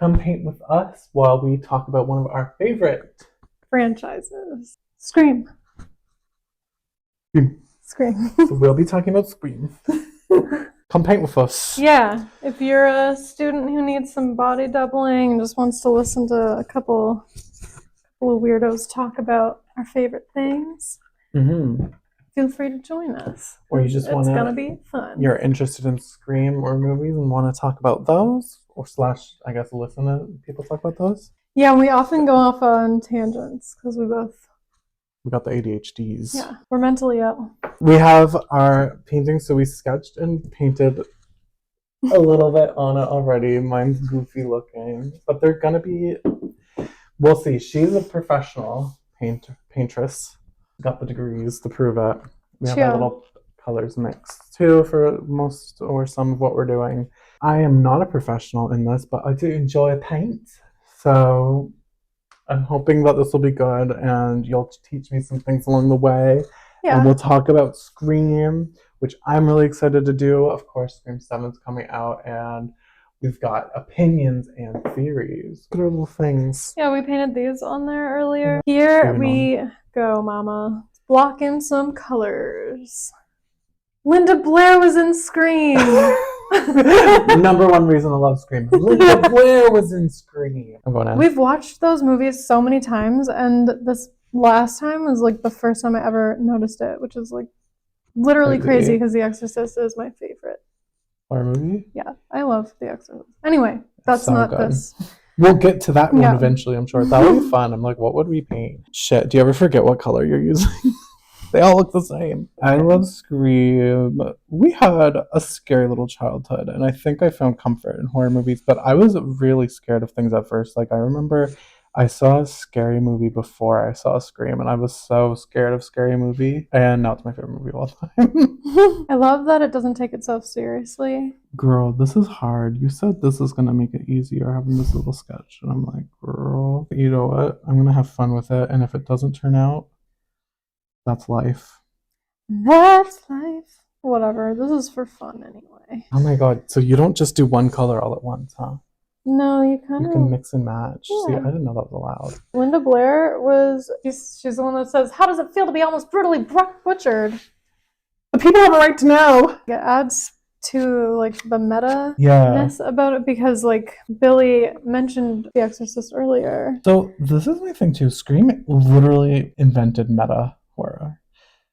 come paint with us while we talk about one of our favorite franchises. Scream. Scream. So we'll be talking about Scream. Come paint with us. Yeah, if you're a student who needs some body doubling and just wants to listen to a couple of weirdos talk about our favorite things, feel free to join us. Or you just want to, it's gonna be fun. You're interested in Scream or movies and want to talk about those, or / I guess listen to people talk about those. Yeah, we often go off on tangents because we got the ADHDs. Yeah, we're mentally ill. We have our paintings, so we sketched and painted a little bit on it already. Mine's goofy looking, but they're gonna be. We'll see. She's a professional paintress. Got the degrees to prove it. We have our little colors mixed too for most or some of what we're doing. I am not a professional in this, but I do enjoy paint. So I'm hoping that this will be good and you'll teach me some things along the way. Yeah. And we'll talk about Scream, which I'm really excited to do. Of course, Scream 7's coming out and we've got opinions and theories. Good little things. Yeah, we painted these on there earlier. Here we go, Mama. Block in some colors. Linda Blair was in Scream. Number one reason I love Scream. Linda Blair was in Scream. We've watched those movies so many times, and this last time was like the first time I ever noticed it, which is like literally crazy because The Exorcist is my favorite horror movie. Yeah, I love The Exorcist. Anyway, that's so not good. This. We'll get to that one eventually, I'm sure. That'll be fun. I'm like, what would we paint? Shit, do you ever forget what color you're using? They all look the same. I love Scream. We had a scary little childhood, and I think I found comfort in horror movies, but I was really scared of things at first. Like, I remember I saw a scary movie before I saw Scream, and I was so scared of Scary Movie, and now it's my favorite movie of all time. I love that it doesn't take itself seriously. Girl, this is hard. You said this is going to make it easier, having this little sketch, and I'm like, girl, you know what? I'm going to have fun with it, and if it doesn't turn out, that's life. That's life. Whatever. This is for fun anyway. Oh my god. So you don't just do one color all at once, huh? No, you can mix and match. Yeah. See, I didn't know that was allowed. Linda Blair she's the one that says, how does it feel to be almost brutally butchered? The people have a right to know. It adds to like the meta-ness about it because like Billy mentioned The Exorcist earlier. So this is my thing too. Scream literally invented meta horror.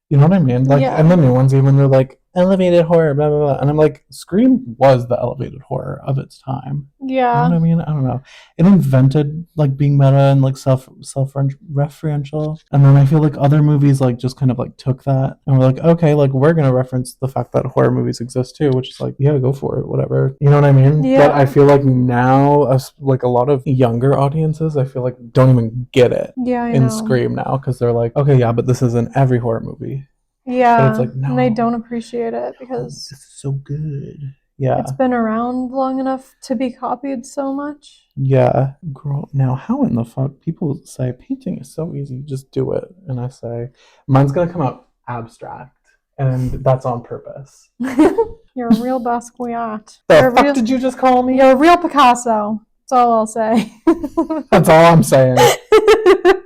You know what I mean? Like, and the new ones, even they're like elevated horror, blah blah blah. And I'm like, Scream was the elevated horror of its time. Yeah. You know what I mean? I don't know. It invented like being meta and like self-referential. And then I feel like other movies like just kind of like took that and we're like, okay, like we're gonna reference the fact that horror movies exist too, which is like, yeah, go for it, whatever. You know what I mean? Yeah. But I feel like now, like a lot of younger audiences, I feel like don't even get it. Yeah, I in know. Scream now because they're like, okay, yeah, but this is in every horror movie. Yeah, but it's like, no, and they don't appreciate it because this is so good. Yeah, it's been around long enough to be copied so much. Yeah, girl. Now, how in the fuck people say painting is so easy? Just do it, and I say mine's gonna come out abstract, and that's on purpose. You're a real Basquiat. The fuck did you just call me? You're a real Picasso. That's all I'll say. That's all I'm saying.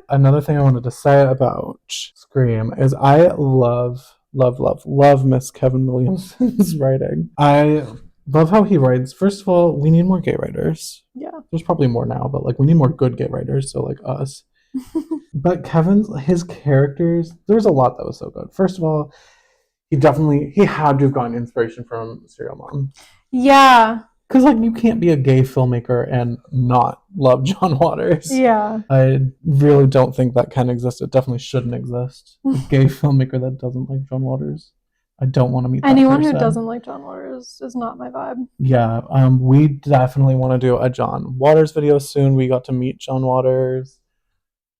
Another thing I wanted to say about Scream is I love Miss Kevin Williamson's writing. I love how he writes. First of all, we need more gay writers. Yeah. There's probably more now, but like we need more good gay writers, so like us. But his characters, there's a lot that was so good. First of all, he had to have gotten inspiration from Serial Mom. Yeah. Because, like, you can't be a gay filmmaker and not love John Waters. Yeah. I really don't think that can exist. It definitely shouldn't exist. A gay filmmaker that doesn't like John Waters. I don't want to meet that Anyone person. Who doesn't like John Waters is not my vibe. Yeah. We definitely want to do a John Waters video soon. We got to meet John Waters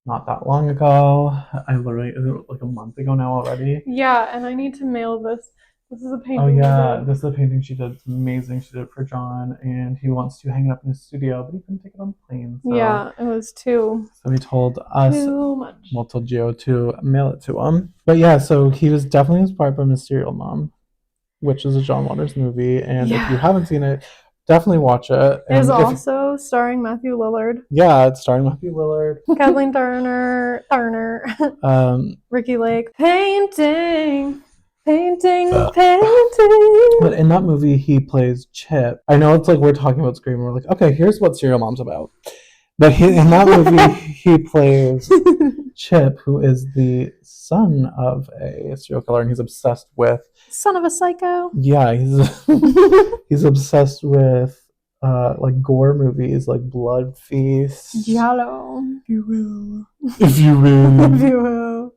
not that long ago. I literally, like a month ago now already. Yeah, and I need to mail this. This is a painting. Oh yeah, this is a painting she did. It's amazing. She did it for John, and he wants to hang it up in his studio, but he couldn't take it on the plane. So. Yeah, it was too. So he told us, too much. Well, told Gio to mail it to him. But yeah, so he was definitely inspired by Serial Mom, which is a John Waters movie. And if you haven't seen it, Definitely watch it. It is also starring Matthew Lillard. Yeah, it's starring Matthew Lillard. Kathleen Turner, Ricky Lake. Painting. But in that movie, he plays Chip. I know it's like we're talking about Scream, and we're like, okay, here's what Serial Mom's about. But in that movie, he plays Chip, who is the son of a serial killer, and he's obsessed with... Son of a psycho. Yeah, he's obsessed with like gore movies, like Blood Feast. Giallo. If you will. If you will. If you will.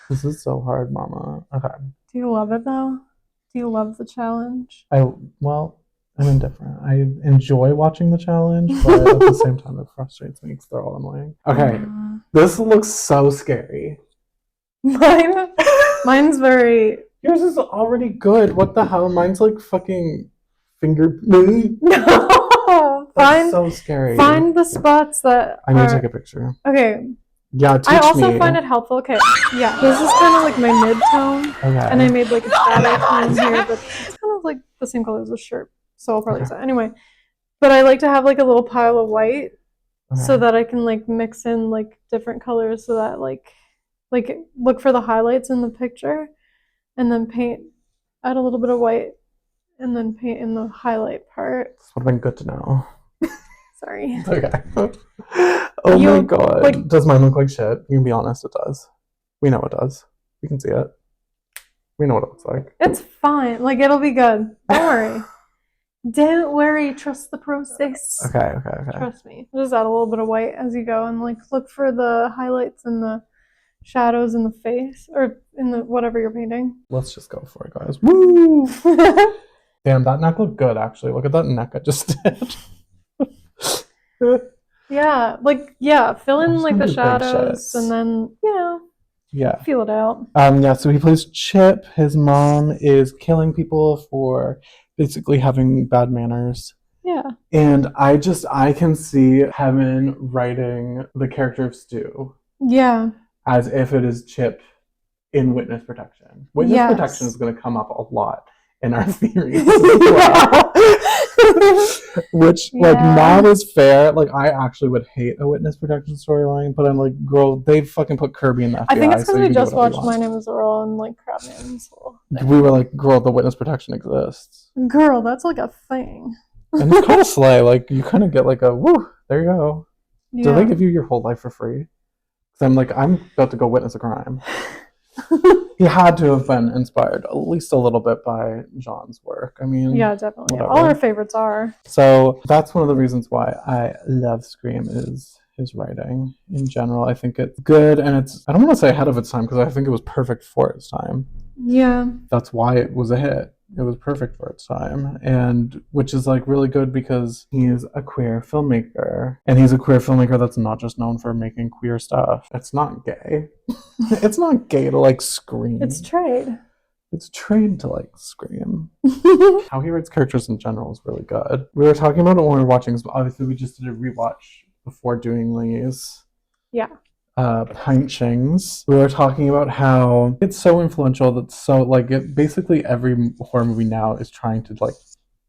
This is so hard, Mama. Okay. Do you love it, though? Do you love the challenge? Well, I'm indifferent. I enjoy watching the challenge, but at the same time, it frustrates me because they're all annoying. Okay, this looks so scary. Mine's very... Yours is already good. What the hell? Mine's like fucking finger... No! That's so scary. Find the spots that I need to take a picture. Okay. Yeah, teach me. I also find it helpful. Okay, yeah, this is kind of like my mid-tone. Okay. And I made like a shadow tone here, but it's kind of like the same color as the shirt. So I'll probably use that. Anyway, but I like to have like a little pile of white so that I can like mix in like different colors so that like look for the highlights in the picture and then add a little bit of white and then paint in the highlight part. This would have been good to know. Sorry. Okay. Oh my god. Like, does mine look like shit? You can be honest, it does. We know it does. We can see it. We know what it looks like. It's fine. Like, it'll be good. Don't worry. Don't worry. Trust the process. Okay. Trust me. Just add a little bit of white as you go and like look for the highlights and the shadows in the face or in the whatever you're painting. Let's just go for it, guys. Woo! Damn, that neck looked good, actually. Look at that neck I just did. Fill in like the shadows and then feel it out. So he plays Chip. His mom is killing people for basically having bad manners. Yeah. And I can see Kevin writing the character of Stu. Yeah. As if it is Chip in witness protection. Witness protection is going to come up a lot in our theories as well. Which, not as fair. Like, I actually would hate a witness protection storyline, but I'm like, girl, they fucking put Kirby in the FBI. I think it's because we just watched My Name is Earl and, like, Crabman's whole thing. We were like, girl, the witness protection exists. Girl, that's like a thing. And it's kind of slay. Like, you kind of get like a, woo, there you go. Yeah. Do they give you your whole life for free? Because I'm like, I'm about to go witness a crime. He had to have been inspired at least a little bit by John's work. I mean, yeah, definitely. Whatever. All our favorites are. So that's one of the reasons why I love Scream is his writing in general. I think it's good, and I don't want to say ahead of its time because I think it was perfect for its time. Yeah. That's why it was a hit. It was perfect for its time, and which is like really good because he's a queer filmmaker, and he's a queer filmmaker that's not just known for making queer stuff. It's not gay. It's not gay to like scream. It's trade. It's trade to like scream. How he writes characters in general is really good. We were talking about it when we were watching. Obviously, we just did a rewatch before doing these. Yeah. Punchings. We were talking about how it's so influential that basically every horror movie now is trying to like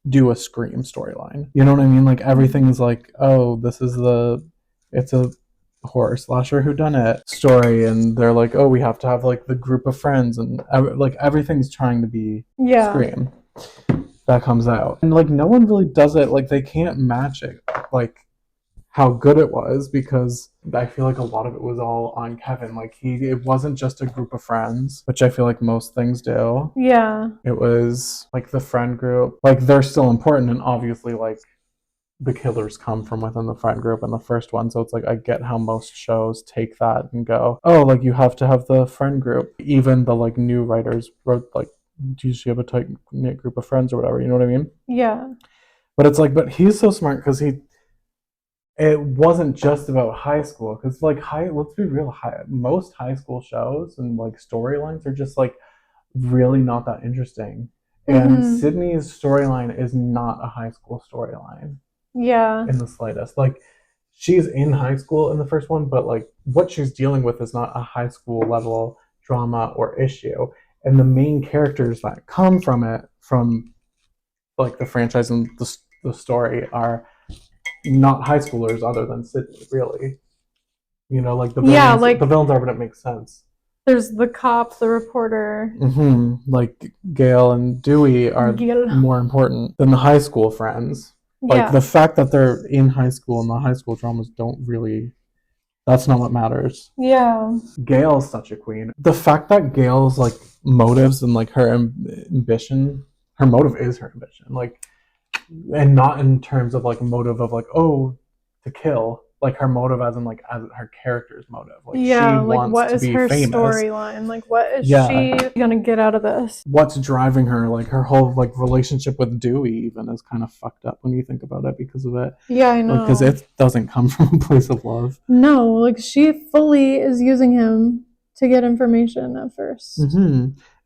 do a Scream storyline. You know what I mean? Like everything is like, oh, it's a horror slasher whodunit story, and they're like, oh, we have to have like the group of friends, and like everything's trying to be Scream that comes out, and like no one really does it. Like they can't match it. Like how good it was because I feel like a lot of it was all on Kevin. Like it wasn't just a group of friends, which I feel like most things do. Yeah. It was like the friend group. Like they're still important, and obviously like the killers come from within the friend group in the first one. So it's like I get how most shows take that and go, oh, like you have to have the friend group. Even the like new writers wrote like, do you have a tight knit group of friends or whatever? You know what I mean? Yeah. But it's like, but he's so smart because it wasn't just about high school, because like let's be real, most high school shows and like storylines are just like really not that interesting. And Sidney's storyline is not a high school storyline. Yeah. In the slightest. Like she's in high school in the first one, but like what she's dealing with is not a high school level drama or issue. And the main characters that come from it, from like the franchise and the the story are not high schoolers other than Sidney, really. You know, like the villains are when it makes sense. There's the cop, the reporter. Like Gail and Dewey are more important than the high school friends. Like the fact that they're in high school and the high school dramas don't really, that's not what matters. Yeah. Gail's such a queen. The fact that Gail's like motives and like her ambition, her motive is her ambition. Like, and not in terms of like a motive of like, oh, to kill. Like her motive as in like as her character's motive. Like she wants what to is be her famous. storyline? Like what is she gonna get out of this? What's driving her? Like her whole like relationship with Dewey even is kind of fucked up when you think about it because of it. Yeah, I know. Because it doesn't come from a place of love. No, like she fully is using him to get information at first.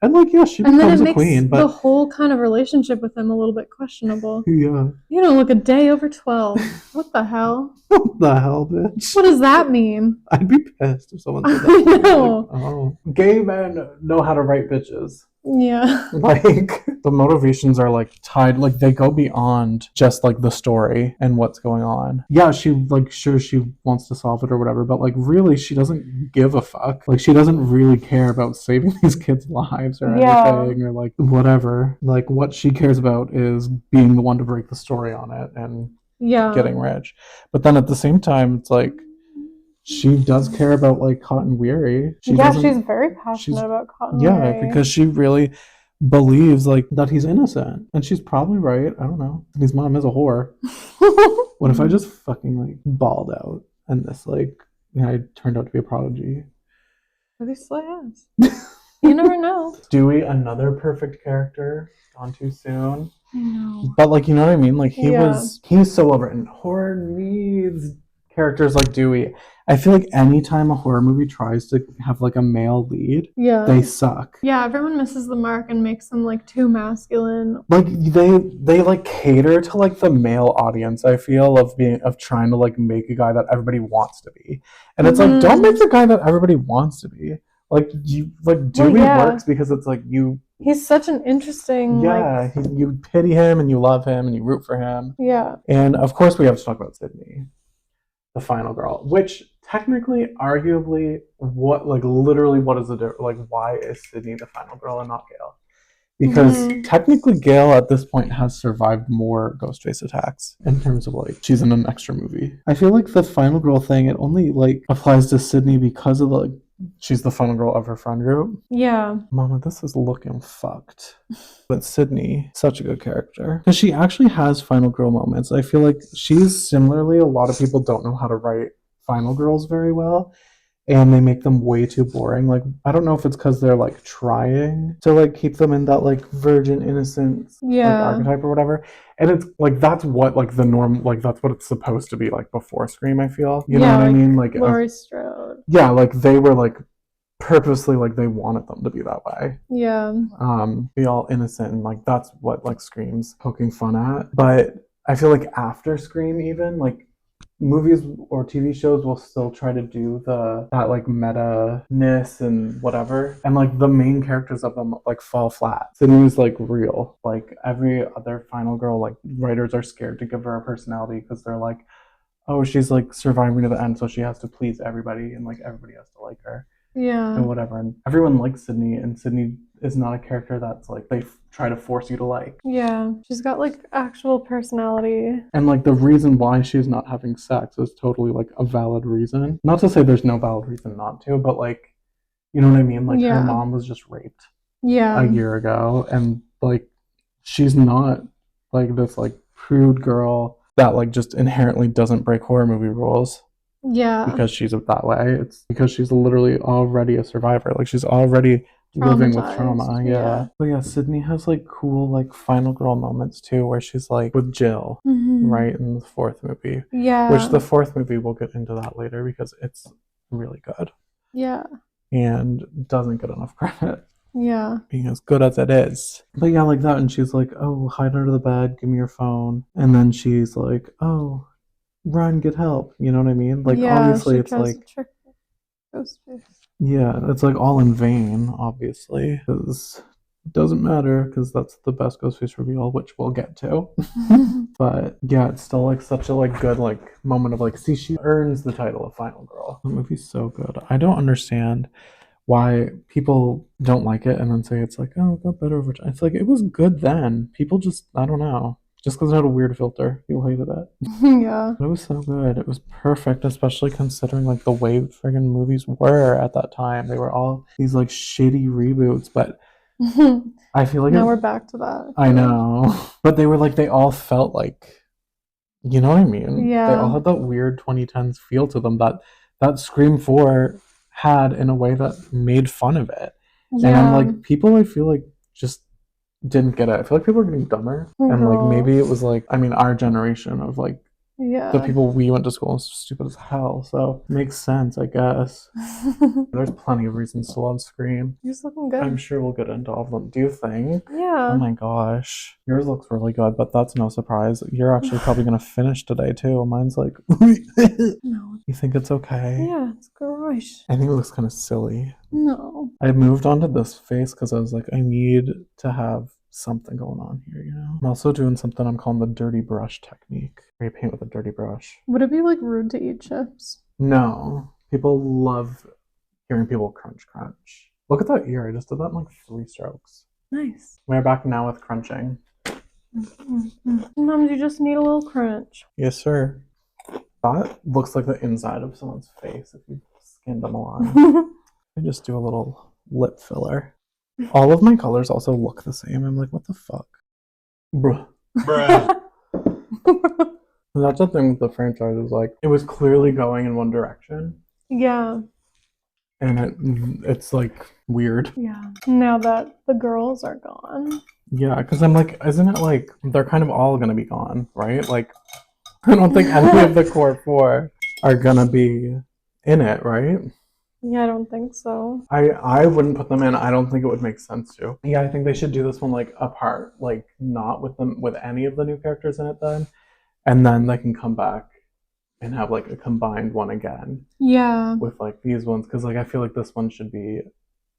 And like, yeah, she becomes a queen, but the whole kind of relationship with him a little bit questionable. Yeah. You don't look a day over 12. What the hell? What the hell, bitch? What does that mean? I'd be pissed if someone said that. I know. Like, oh. Gay men know how to write bitches. Yeah. Like, the motivations are like tied, like they go beyond just like the story and what's going on. Yeah, she like, sure, she wants to solve it or whatever, but like really she doesn't give a fuck. Like she doesn't really care about saving these kids' lives or anything or like whatever. Like what she cares about is being the one to break the story on it and getting rich. But then at the same time, it's like she does care about like Cotton Weary. She's very passionate about Cotton Weary. Yeah, because she really believes like that he's innocent, and she's probably right. I don't know. His mom is a whore. What if I just fucking like balled out and this like I turned out to be a prodigy? Really slay ass. You never know. Dewey, another perfect character. Gone too soon. I know. But like, you know what I mean? Like he's so well written. Horror needs characters like Dewey. I feel like anytime a horror movie tries to have like a male lead, they suck. Yeah, everyone misses the mark and makes them like too masculine. Like they like cater to like the male audience, I feel, of trying to like make a guy that everybody wants to be. And it's like, don't make the guy that everybody wants to be. Like you like Dewey works because it's like he's such an interesting you pity him and you love him and you root for him. Yeah. And of course we have to talk about Sidney, the final girl, which technically, arguably, what is the like why is Sidney the final girl and not Gail? Because technically Gail at this point has survived more Ghostface attacks in terms of like she's in an extra movie. I feel like the final girl thing, it only like applies to Sidney because of like she's the final girl of her friend group. Yeah. Mama, this is looking fucked. But Sidney, such a good character. Because she actually has final girl moments. I feel like she's similarly, a lot of people don't know how to write final girls very well. And they make them way too boring. Like, I don't know if it's because they're like trying to like keep them in that like virgin innocence like, archetype or whatever. And it's like that's what like the norm, like that's what it's supposed to be like before Scream, I feel. You know what I mean? Like Laurie Strode. Yeah, like they were like purposely like they wanted them to be that way. Yeah. Be all innocent and like that's what like Scream's poking fun at. But I feel like after Scream, even like movies or TV shows will still try to do that like meta-ness and whatever, and like the main characters of them like fall flat. Sidney's like real. Like every other final girl, like writers are scared to give her a personality because they're like, oh, she's like surviving to the end, so she has to please everybody and like everybody has to like her. Yeah. And whatever. And everyone likes Sidney, and Sidney is not a character that's like they try to force you to like. Yeah. She's got like actual personality. And like the reason why she's not having sex is totally like a valid reason. Not to say there's no valid reason not to, but like, you know what I mean? Like her mom was just raped a year ago, and like she's not like this like prude girl that like just inherently doesn't break horror movie rules. Yeah. Because she's that way. It's because she's literally already a survivor. Like she's already living with trauma. Yeah. But yeah, Sidney has like cool like final girl moments too, where she's like with Jill, right, in the fourth movie. Yeah. Which the fourth movie, we'll get into that later because it's really good. Yeah. And doesn't get enough credit. Yeah. Being as good as it is. But yeah, like that. And she's like, oh, hide under the bed, give me your phone. And then she's like, oh, run, get help. You know what I mean? Like obviously it's like yeah, it's like all in vain, obviously, because Doesn't matter because that's the best Ghostface reveal, which we'll get to. But yeah, it's still like such a like good like moment of like, see, she earns the title of Final Girl. The movie's so good. I don't understand why people don't like it and then say it's like, oh, it got better over time. It's like, it was good then. People just, I don't know. Just because it had a weird filter, people hated it. Yeah. But it was so good. It was perfect, especially considering like the way friggin' movies were at that time. They were all these like shitty reboots, but I feel like Now we're back to that. I know. But they were like, they all felt like, you know what I mean? They all Yeah. had that weird 2010s feel to them that Scream 4 had in a way that made fun of it. And I'm Yeah. like, people I feel like just didn't get it. I feel like people are getting dumber. And like maybe it was like, I mean, our generation of like the Yeah. people we went to school with stupid as hell. So makes sense, I guess. There's plenty of reasons to love Scream. You're just looking good. I'm sure we'll get into all of them. Do you think? Yeah. Oh my gosh. Yours looks really good, but that's no surprise. You're actually probably going to finish today too. Mine's like, No. you think it's okay? Yeah, it's gross. I think it looks kind of silly. No. I moved on to this face because I was like, I need to have something going on here, you know? I'm also doing something I'm calling the dirty brush technique, where you paint with a dirty brush. Would it be like rude to eat chips? No. People love hearing people crunch. Look at that ear. I just did that in like 3 strokes. Nice. We're back now with crunching. Sometimes you just need a little crunch. Yes, sir. That looks like the inside of someone's face if you skinned them alive. I just do a little lip filler. All of my colors also look the same. I'm like, what the fuck? Bruh. That's the thing with the franchise is like, it was clearly going in one direction. Yeah. And it's like weird. Yeah. Now that the girls are gone. Yeah, because I'm like, isn't it like they're kind of all gonna be gone, right? Like, I don't think any of the core 4 are gonna be in it, right? Yeah, I don't think so. I wouldn't put them in. I don't think it would make sense to. Yeah, I think they should do this one like apart, like not with them with any of the new characters in it then, and then they can come back and have like a combined one again. Yeah. With like these ones, because like I feel like this one should be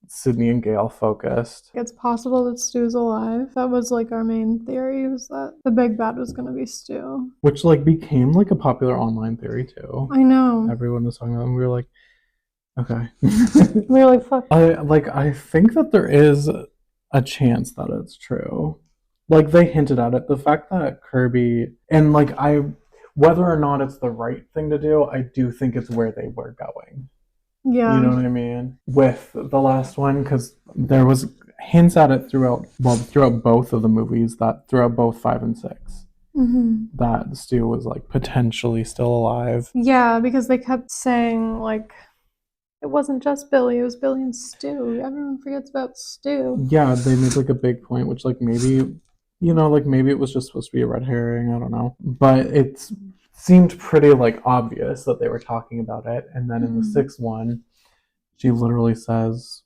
Sidney and Gale focused. It's possible that Stu's alive. That was like our main theory, was that the big bad was gonna be Stu. Which like became like a popular online theory too. I know. Everyone was talking about it, and we were like, okay. We were like, fuck. I think that there is a chance that it's true. Like they hinted at it. The fact that Kirby and like whether or not it's the right thing to do, I do think it's where they were going. Yeah. You know what I mean? With the last one, because there was hints at it throughout both of the movies, that throughout both 5 and 6, that Stu was like potentially still alive. Yeah, because they kept saying like it wasn't just Billy, it was Billy and Stu. Everyone forgets about Stu. Yeah, they made like a big point, which like maybe, you know, like maybe it was just supposed to be a red herring, I don't know. But it seemed pretty like obvious that they were talking about it. And then in the 6th one, she literally says,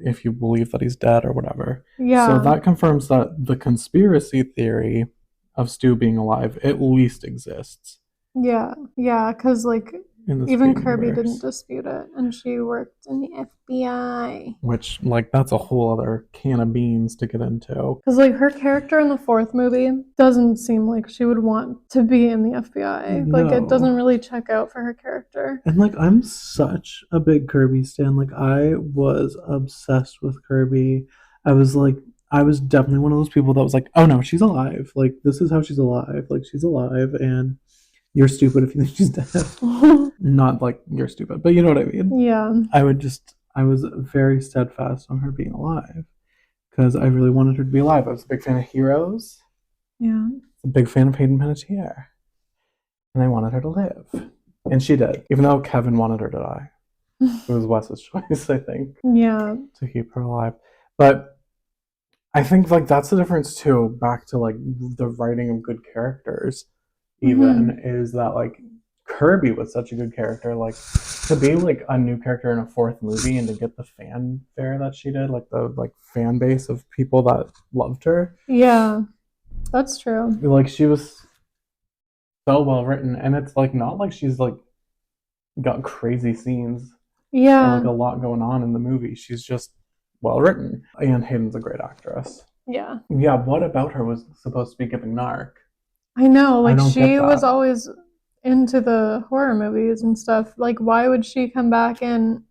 if you believe that he's dead or whatever. Yeah. So that confirms that the conspiracy theory of Stu being alive at least exists. Yeah, because like even Kirby didn't dispute it, and she worked in the FBI. Which, like, that's a whole other can of beans to get into. Because, like, her character in the 4th movie doesn't seem like she would want to be in the FBI. No. Like, it doesn't really check out for her character. And, like, I'm such a big Kirby stan. Like, I was obsessed with Kirby. I was definitely one of those people that was like, oh no, she's alive. Like, this is how she's alive. Like, she's alive, and you're stupid if you think she's dead. Not like you're stupid, but you know what I mean. Yeah. I was very steadfast on her being alive because I really wanted her to be alive. I was a big fan of Heroes. Yeah. A big fan of Hayden Panettiere. And I wanted her to live. And she did, even though Kevin wanted her to die. It was Wes's choice, I think. Yeah. To keep her alive. But I think like that's the difference too, back to like the writing of good characters. Even is that like Kirby was such a good character, like to be like a new character in a 4th movie and to get the fanfare that she did, like the like fan base of people that loved her. Yeah, that's true. Like she was so well written, and it's like not like she's like got crazy scenes. Yeah, or, like a lot going on in the movie. She's just well written. And Hayden's a great actress. Yeah. Yeah, what about her was supposed to be giving narc? I know, like, don't get she was that. always into the horror movies and stuff. Like, why would she come back in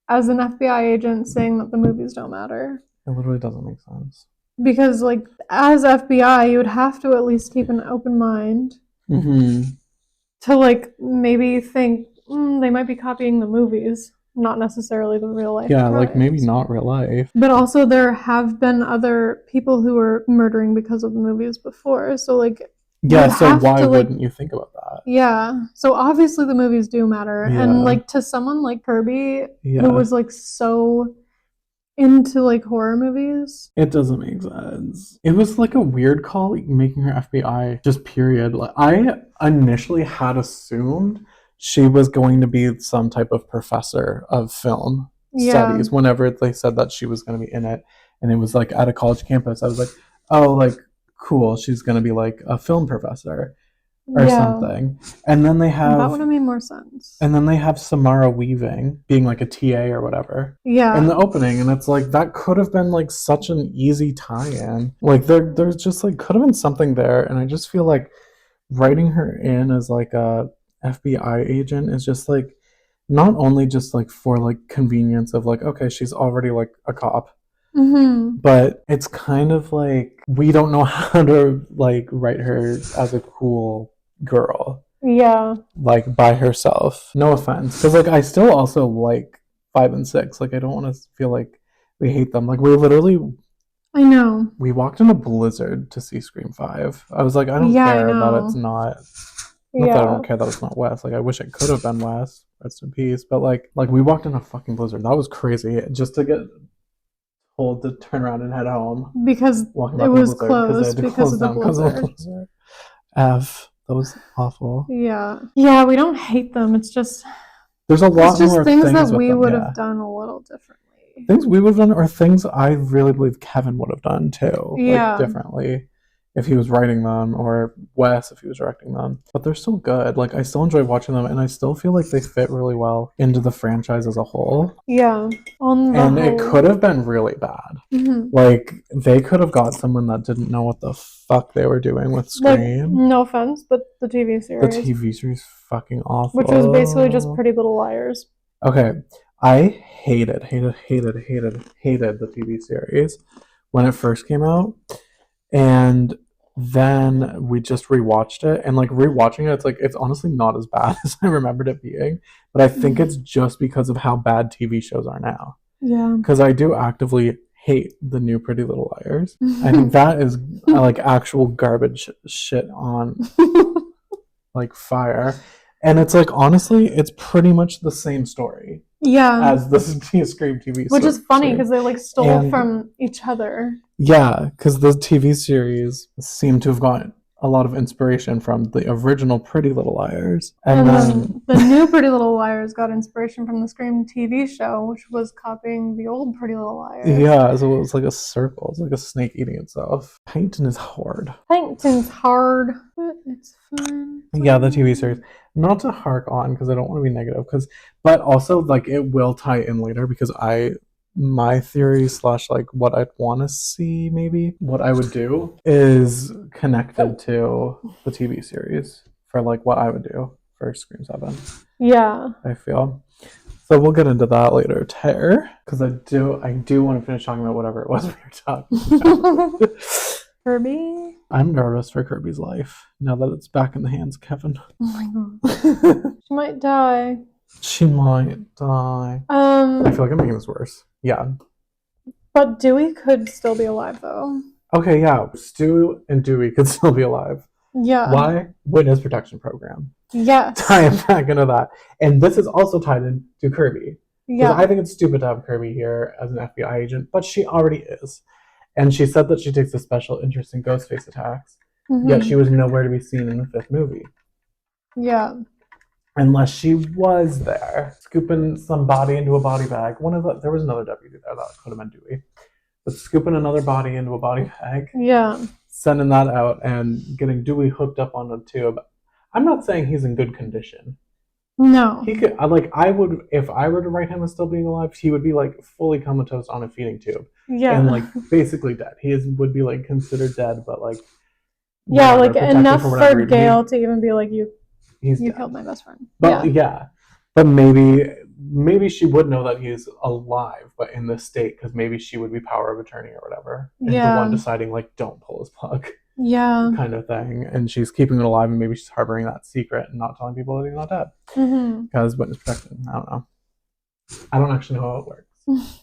as an FBI agent saying that the movies don't matter? It literally doesn't make sense. Because, like, as FBI, you would have to at least keep an open mind to, like, maybe think they might be copying the movies, not necessarily the real life. Yeah, crimes. like maybe not real life. But also, there have been other people who were murdering because of the movies before. So, like, yeah, so why wouldn't you think about that? Yeah. So obviously the movies do matter. Yeah. And, like, to someone like Kirby, Yeah. who was, like, so into, like, horror movies. It doesn't make sense. It was like a weird call, like, making her FBI, just period. Like, I initially had assumed she was going to be some type of professor of film studies whenever they said that she was going to be in it. And it was, like, at a college campus. I was like, oh, like, cool, she's going to be, like, a film professor or something. And then they have... That would have made more sense. And then they have Samara Weaving being, like, a TA or whatever. Yeah. In the opening. And it's like, that could have been, like, such an easy tie-in. Like, there's just, like, could have been something there. And I just feel like writing her in as, like, a FBI agent is just, like, not only just, like, for, like, convenience of, like, okay, she's already, like, a cop. But it's kind of like we don't know how to, like, write her as a cool girl. Yeah. Like, by herself. No offense. Because, like, I still also like 5 and 6. Like, I don't want to feel like we hate them. Like, we literally... I know. We walked in a blizzard to see Scream 5. I was like, I don't care that it's not... Not that I don't care that it's not Wes. Like, I wish it could have been Wes. Rest in peace. But, like we walked in a fucking blizzard. That was crazy. Just to get... told to turn around and head home because it was closed because of the blizzard. That was awful. Yeah, we don't hate them. It's just there's a lot more things that we would have done a little differently. Things we would have done, or things I really believe Kevin would have done too, like, differently. If he was writing them, or Wes if he was directing them. But they're still good. Like, I still enjoy watching them, and I still feel like they fit really well into the franchise as a whole. Yeah. And it could have been really bad. Like, they could have got someone that didn't know what the fuck they were doing with Scream. Like, no offense, but the TV series. The TV series fucking awful. Which was basically just Pretty Little Liars. Okay. I hated the TV series when it first came out. And then we just rewatched it, and, like, rewatching it, it's honestly not as bad as I remembered it being, but I think it's just because of how bad TV shows are now. Yeah. Because I do actively hate the new Pretty Little Liars. I think that is, like, actual garbage shit on, like, fire. And it's, like, honestly, it's pretty much the same story. Yeah. As the Scream TV. Which is funny because they, like, stole from each other. Yeah, because the TV series seemed to have gotten a lot of inspiration from the original Pretty Little Liars. And then the new Pretty Little Liars got inspiration from the Scream TV show, which was copying the old Pretty Little Liars. Yeah, so it was like a circle. It's like a snake eating itself. Painting is hard. Painting's hard, but it's fun. Yeah, the TV series. Not to hark on, because I don't want to be negative, but also, like, it will tie in later, because my theory / like what I'd want to see, maybe what I would do, is connected to the TV series for, like, what I would do for Scream 7. Yeah, I feel. So we'll get into that later, Tare, because I do want to finish talking about whatever it was we were talking about. Kirby. I'm nervous for Kirby's life now that it's back in the hands of Kevin. Oh my god. She might die. She might die. I feel like I'm making this worse. Yeah. But Dewey could still be alive, though. Okay, yeah. Stu and Dewey could still be alive. Yeah. Why? Witness protection program. Yes. Tie back into that. And this is also tied into Kirby. Yeah. Because I think it's stupid to have Kirby here as an FBI agent, but she already is. And she said that she takes a special interest in Ghostface attacks. Yet she was nowhere to be seen in the 5th movie. Yeah. Unless she was there, scooping some body into a body bag. There was another deputy there that could have been Dewey. But scooping another body into a body bag. Yeah. Sending that out and getting Dewey hooked up on a tube. I'm not saying he's in good condition. No. He could I would if I were to write him as still being alive, he would be like fully comatose on a feeding tube Yeah. and like basically dead. Would be like considered dead, but like yeah, whatever, like enough for whatever for reason. Gail to even be like, He's you dead. killed my best friend. But yeah. But maybe she would know that he's alive, but in this state, because maybe she would be power of attorney or whatever, and the one deciding like don't pull his plug. Yeah. Kind of thing. And she's keeping it alive, and maybe she's harboring that secret and not telling people that he's not dead. Because witness protection. I don't know. I don't actually know how it works.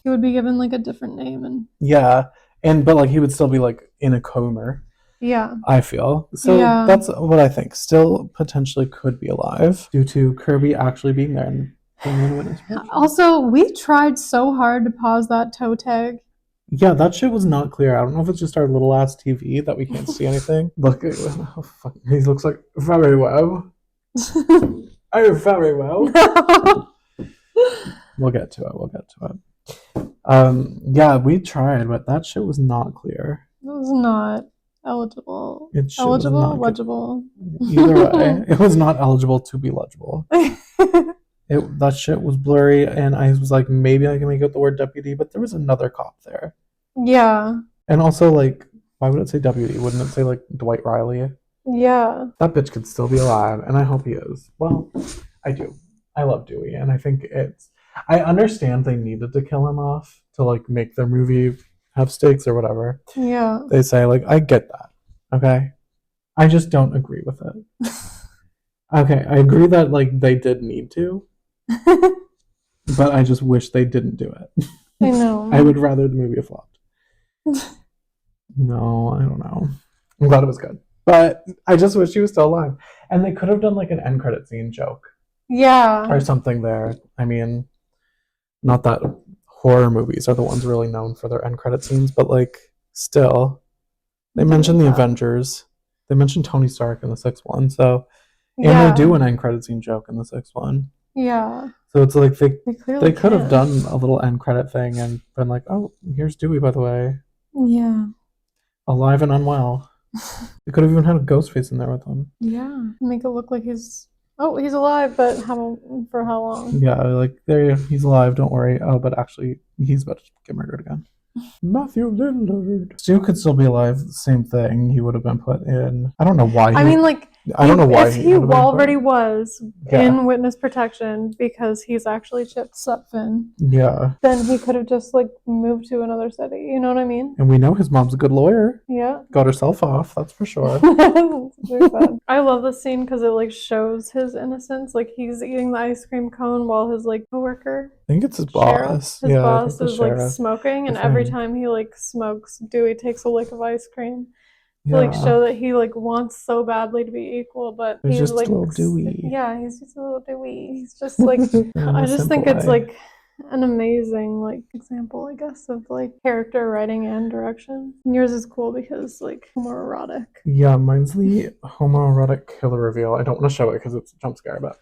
He would be given like a different name and yeah. But like he would still be like in a coma. Yeah. I feel. So that's what I think. Still potentially could be alive due to Kirby actually being there and being in witness protection. Also, we tried so hard to pause that toe tag. Yeah, that shit was not clear. I don't know if it's just our little ass TV that we can't see anything. Look, oh, fuck, he looks like very well. Oh, very well. We'll get to it. Yeah, we tried, but that shit was not clear. It was not eligible. Eligible, legible. Either way, it was not eligible to be legible. That shit was blurry, and I was like, maybe I can make out the word deputy, but there was another cop there. Yeah. And also, like, why would it say deputy? Wouldn't it say, like, Dwight Riley? Yeah. That bitch could still be alive, and I hope he is. Well, I do. I love Dewey, and I think I understand they needed to kill him off to, like, make their movie have stakes or whatever. Yeah. They say, like, I get that, okay? I just don't agree with it. Okay, I agree that, like, they did need to, but I just wish they didn't do it. I know. I would rather the movie have flopped. No, I don't know. I'm glad it was good. But I just wish he was still alive. And they could have done like an end credit scene joke. Yeah. Or something there. I mean, not that horror movies are the ones really known for their end credit scenes, but like still. They mentioned the Avengers. They mentioned Tony Stark in the sixth one, so and they do an end credit scene joke in the sixth one. Yeah. So it's like they could have can. done a little end credit thing and been like, oh, here's Dewey, by the way. Yeah. Alive and unwell. They could have even had a ghost face in there with him. Yeah. Make it look like he's alive, but for how long? Yeah, like he's alive, don't worry. Oh, but actually he's about to get murdered again. Matthew Lillard. Stu could still be alive, same thing. He would have been put in. I don't know why. I mean, like, I don't know why if he already was in witness protection because he's actually Chip Sutphin. Yeah. Then he could have just like moved to another city. You know what I mean? And we know his mom's a good lawyer. Yeah. Got herself off, that's for sure. I love this scene because it like shows his innocence. Like he's eating the ice cream cone while his like coworker. I think it's his boss. His boss is like smoking, and every time he like smokes, Dewey takes a lick of ice cream. To like show that he like wants so badly to be equal, but he's just like a little Dewey. Yeah, he's just a little Dewey. He's just like I just think it's like an amazing like example, I guess, of like character writing and direction. And yours is cool because like homoerotic. Yeah, mine's the homoerotic killer reveal. I don't want to show it because it's a jump scare, but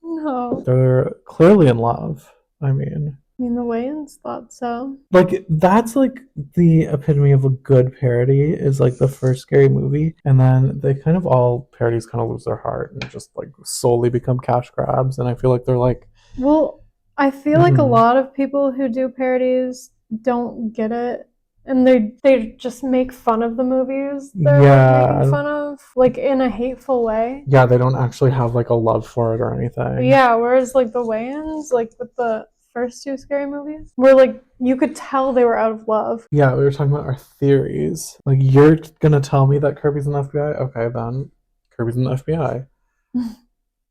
no, they're clearly in love. I mean, the Wayans thought so. Like, that's, like, the epitome of a good parody is, like, the first Scary Movie. And then they kind of all parodies kind of lose their heart and just, like, solely become cash grabs. And I feel like they're, like... Well, I feel like a lot of people who do parodies don't get it. And they just make fun of the movies they're making fun of, like, in a hateful way. Yeah, they don't actually have, like, a love for it or anything. Yeah, whereas, like, the Wayans, like, with the first two Scary movies were like you could tell they were out of love. Yeah, we were talking about our theories. Like, you're gonna tell me that Kirby's in the FBI? Okay, then Kirby's in the FBI.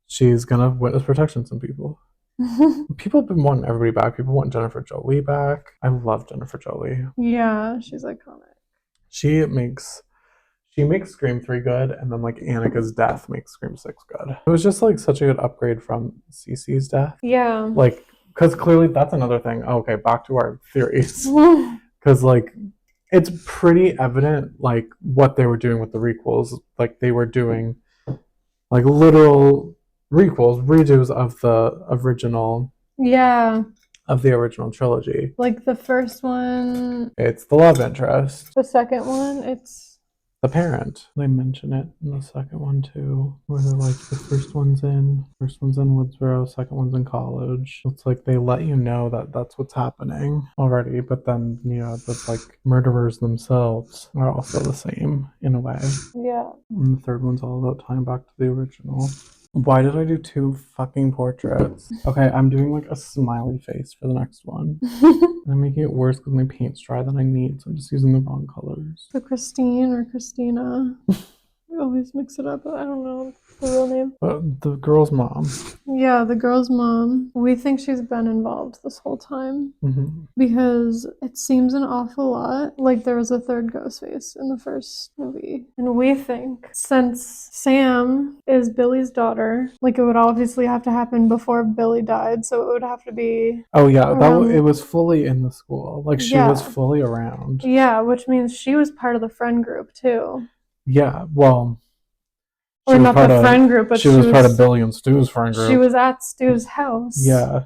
She's gonna witness protection some people. People have been wanting everybody back. People want Jennifer Jolie back. I love Jennifer Jolie. Yeah, she's iconic. She makes Scream 3 good, and then like Annika's death makes Scream 6 good. It was just like such a good upgrade from Cece's death. Yeah. Like, because clearly that's another thing. Okay, back to our theories. Because like it's pretty evident like what they were doing with the requels. Like they were doing like literal requels, redos of the original. Yeah. Of the original trilogy. Like the first one, it's the love interest. The second one, it's the parent. They mention it in the second one too, where they're like, the first one's in Woodsboro, second one's in college. It's like they let you know that that's what's happening already, but then, you know, the like murderers themselves are also the same in a way. Yeah. And the third one's all about tying back to the original. Why did I do 2 fucking portraits? Okay, I'm doing like a smiley face for the next one. I'm making it worse because my paint's dry than I need, so I'm just using the wrong colors. So Christine or Christina. We always mix it up. I don't know the real name. But the girl's mom. Yeah, the girl's mom. We think she's been involved this whole time because it seems an awful lot like there was a third Ghostface in the first movie. And we think since Sam is Billy's daughter, like it would obviously have to happen before Billy died, so it would have to be. Oh yeah, it was fully in the school. Like she was fully around. Yeah, which means she was part of the friend group too. Yeah, well, or not the friend group, but she was part of Billy and Stu's friend group. She was at Stu's house. Yeah,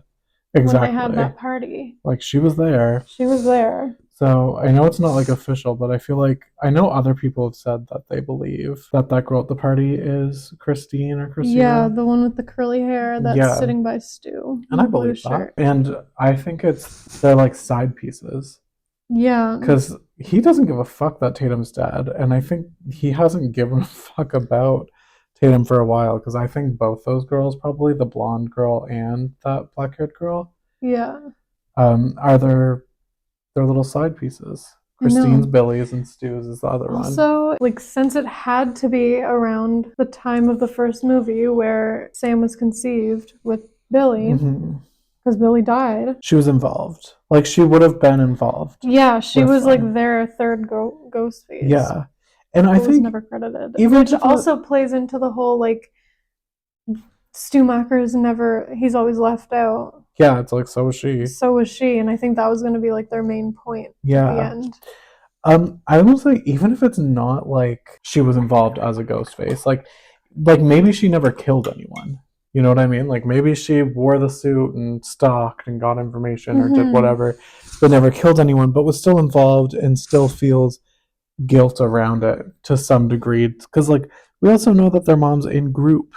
exactly. When they had that party. Like she was there. She was there. So I know it's not like official, but I feel like I know other people have said that they believe that girl at the party is Christine or Christina. Yeah, the one with the curly hair that's sitting by Stu. And I believe that. And I think they're like side pieces. Yeah. Because he doesn't give a fuck that Tatum's dead. And I think he hasn't given a fuck about Tatum for a while. Because I think both those girls, probably the blonde girl and that black-haired girl, are their little side pieces. Christine's Billy's and Stu's is the other one. Also, like, since it had to be around the time of the first movie where Sam was conceived with Billy, because Billy died. She was involved. Like, she would have been involved. Yeah, she was like their third Ghostface. Yeah. And I think was never credited. Which also plays into the whole, like, Stu Macher's he's always left out. Yeah, it's like, so was she. So was she, and I think that was going to be, like, their main point at the end. I will say, even if it's not, like, she was involved as a Ghostface, like maybe she never killed anyone. You know what I mean? Like, maybe she wore the suit and stalked and got information or did whatever, but never killed anyone, but was still involved and still feels guilt around it to some degree. Because, like, we also know that their mom's in group.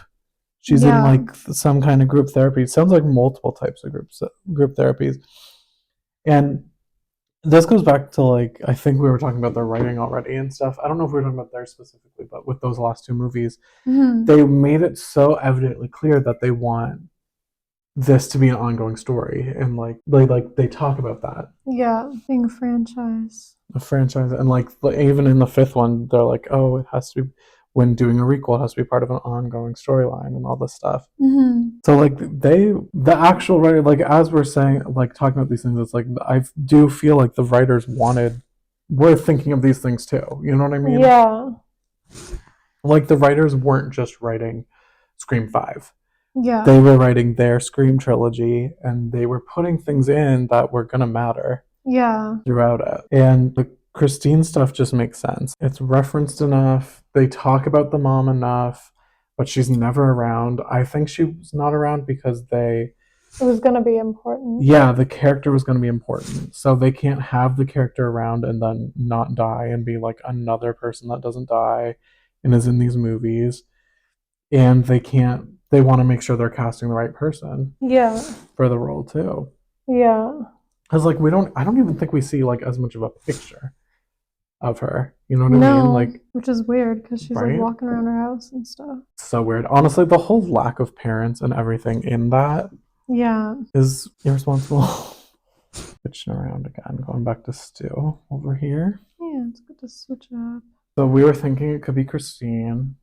She's in, like, some kind of group therapy. It sounds like multiple types of group therapies. And this goes back to, like, I think we were talking about their writing already and stuff. I don't know if we were talking about theirs specifically, but with those last 2 movies, they made it so evidently clear that they want this to be an ongoing story. And, like they talk about that. Yeah, being a franchise. And, like, even in the 5th one, they're like, oh, it has to be, when doing a requel, it has to be part of an ongoing storyline and all this stuff. So, like, the actual writer, like, as we're saying, like, talking about these things, it's like, I do feel like the writers were thinking of these things too. You know what I mean? Yeah. Like, the writers weren't just writing Scream 5. Yeah. They were writing their Scream trilogy, and they were putting things in that were gonna matter. Yeah. Throughout it. And the Christine stuff just makes sense. It's referenced enough. They talk about the mom enough, but she's never around. I think she was not around because it was going to be important. Yeah, the character was going to be important. So they can't have the character around and then not die and be like another person that doesn't die and is in these movies. And they want to make sure they're casting the right person. Yeah. For the role too. Yeah. Because, like, I don't even think we see, like, as much of a picture of her. You know what I mean? Like, which is weird because she's like walking around her house and stuff. So weird. Honestly, the whole lack of parents and everything in that is irresponsible. Switching around again, going back to Stu over here. Yeah, it's good to switch up. So we were thinking it could be Christine.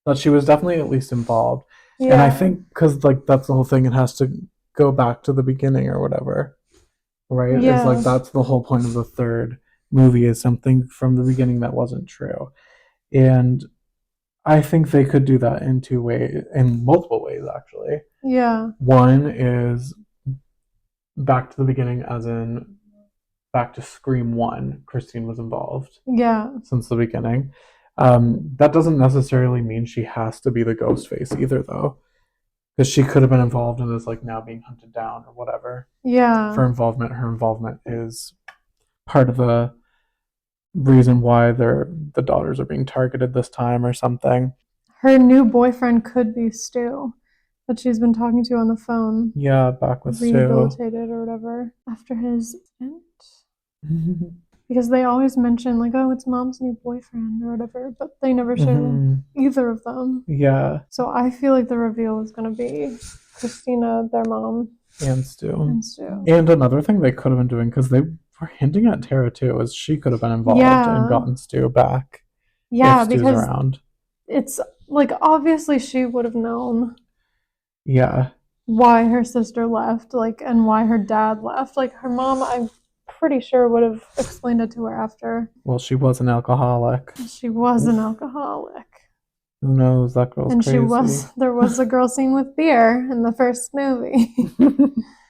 That she was definitely at least involved. Yeah. And I think because, like, that's the whole thing, it has to go back to the beginning or whatever. Right? Yeah. It's like that's the whole point of the third movie, is something from the beginning that wasn't true. And I think they could do that in 2 ways, in multiple ways, actually. Yeah. One is back to the beginning, as in back to Scream 1. Christine was involved. Yeah. Since the beginning. That doesn't necessarily mean she has to be the Ghostface either, though. Because she could have been involved and is, like, now being hunted down or whatever. Yeah. For involvement. Her involvement is part of the reason why the daughters are being targeted this time or something. Her new boyfriend could be Stu, that she's been talking to on the phone. Yeah, back with Stu. Rehabilitated or whatever after his stint. Because they always mention like, oh, it's mom's new boyfriend or whatever, but they never show either of them. Yeah. So I feel like the reveal is gonna be Christina, their mom, and Stu. Stu. And another thing they could have been doing, because they were hinting at Tara too, is she could have been involved and gotten Stu back. Yeah, if Stu's because around. It's like obviously she would have known. Yeah. Why her sister left, like, and why her dad left. Like her mom, I'm pretty sure would have explained it to her after. Well, she was an alcoholic. She was an alcoholic. Who knows? That girl's and crazy. There was a girl scene with beer in the first movie.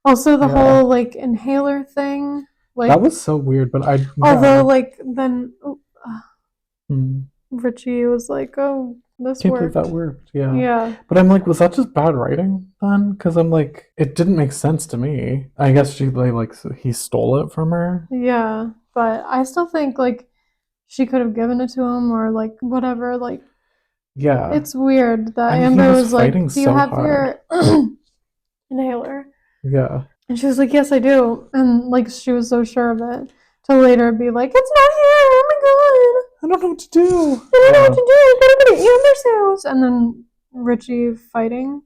Also, the whole like inhaler thing. Like that was so weird, but although like then Richie was like, "Oh, this can't worked." believe that worked. Yeah. Yeah. But I'm like, was that just bad writing then? Because I'm like, it didn't make sense to me. I guess he stole it from her. Yeah, but I still think like she could have given it to him or like whatever. Like, yeah, it's weird that Amber was like, "Do you have your inhaler?" Yeah. And she was like, "Yes, I do." And like she was so sure of it. To later be like, "It's not here. Oh my god. I don't know what to do. I don't know what to do. I gotta go to Amber's house." And then Richie fighting.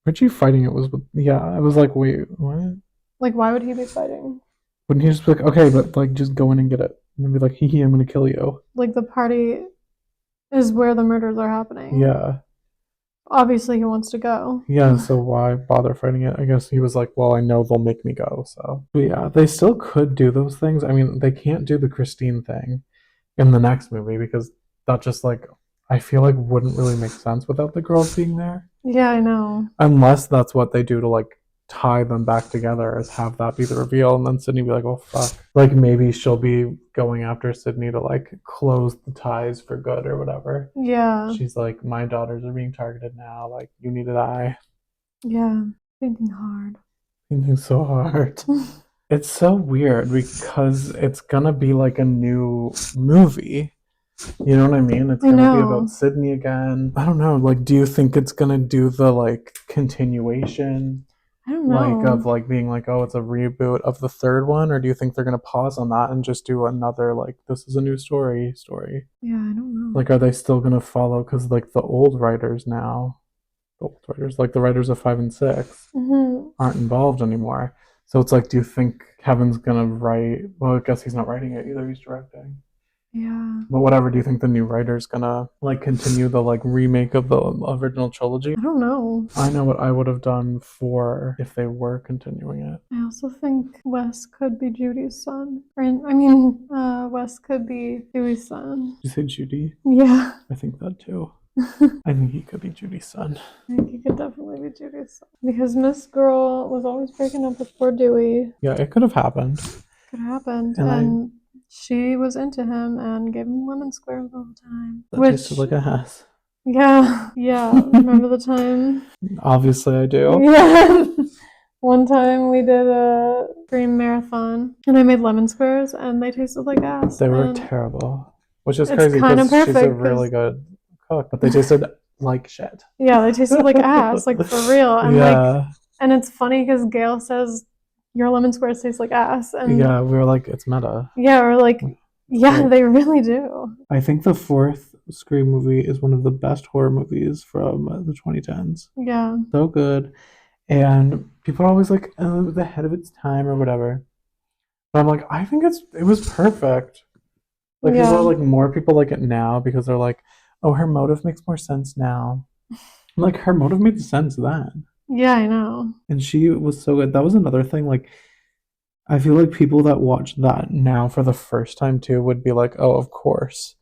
It was, I was like, wait, what? Like, why would he be fighting? Wouldn't he just be like, okay, but like, just go in and get it, and then be like, hee, I'm gonna kill you. Like the party is where the murders are happening. Yeah. Obviously, he wants to go. Yeah, so why bother fighting it? I guess he was like, well, I know they'll make me go, so. But yeah, they still could do those things. I mean, they can't do the Christine thing in the next movie because that just like, I feel like wouldn't really make sense without the girls being there. Yeah, I know. Unless that's what they do to like tie them back together, is have that be the reveal, and then Sidney be like, "Oh fuck!" Like maybe she'll be going after Sidney to like close the ties for good or whatever. Yeah. She's like, "My daughters are being targeted now. Like you need to die." Yeah, thinking hard. Thinking so hard. It's so weird because it's gonna be like a new movie. You know what I mean? It's gonna be about Sidney again. I don't know. Like, do you think it's gonna do the like continuation? I don't know. Like of like being like, oh, it's a reboot of the third one, or do you think they're gonna pause on that and just do another like this is a new story? Yeah, I don't know. Like, are they still gonna follow? Because like the old writers now, like the writers of 5 and 6, aren't involved anymore. So it's like, do you think Kevin's gonna write? Well, I guess he's not writing it either. He's directing. Yeah. But whatever, do you think the new writer's gonna like continue the like remake of the original trilogy? I don't know. I know what I would have done for if they were continuing it. I also think Wes could be Judy's son. Wes could be Dewey's son. Did you say Judy? Yeah. I think that too. I think he could be Judy's son. I think he could definitely be Judy's son. Because Miss Girl was always breaking up with poor Dewey. Yeah, it could have happened. Could have happened. And she was into him and gave him lemon squares all the time. That tasted like ass. Yeah. Remember the time? Obviously I do. Yeah. One time we did a dream marathon and I made lemon squares and they tasted like ass. They were terrible. Which is crazy because she's a really good cook, but they tasted like shit. Yeah, they tasted like ass, like for real. And and it's funny because Gail says your lemon squares taste like ass. And yeah, we were like, it's meta. Yeah, we're like, yeah, they really do. I think the fourth Scream movie is one of the best horror movies from the 2010s. Yeah. So good. And people are always like, oh, it was ahead of its time or whatever. But I'm like, I think it was perfect. Like, people are like, more people like it now because they're like, oh, her motive makes more sense now. I'm like, her motive made sense then. Yeah, I know. And she was so good. That was another thing. Like, I feel like people that watch that now for the first time too would be like, oh, of course.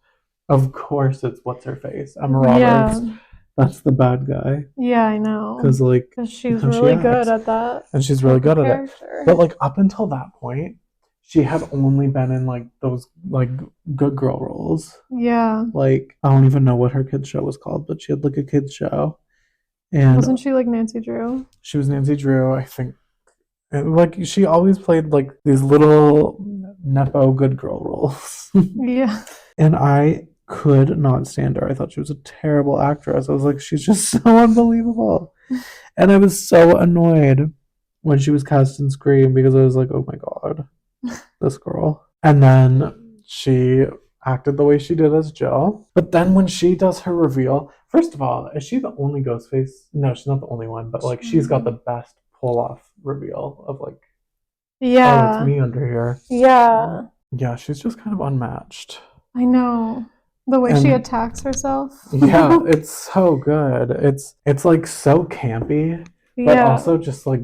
Of course it's what's her face. Emma Roberts. Yeah. That's the bad guy. Yeah, I know. Because she's really good at that. And she's really good at it. But like up until that point, she had only been in like those like good girl roles. Yeah. Like, I don't even know what her kids show was called, but she had like a kids show. And wasn't she like Nancy Drew? She was Nancy Drew. I think And, like, she always played like these little nepo good girl roles. Yeah. And I could not stand her. I thought she was a terrible actress. I was like, she's just so unbelievable. And I was so annoyed when she was cast in Scream because I was like, oh my god, this girl. And then she acted the way she did as Jill. But then when she does her reveal, first of all, is she the only Ghostface? No, she's not the only one, but like she's got the best pull off reveal of like, oh, it's Yeah. me under here. Yeah. Yeah, she's just kind of unmatched. I know. The way she And attacks herself. yeah, it's so good. It's like so campy, but Yeah. also just like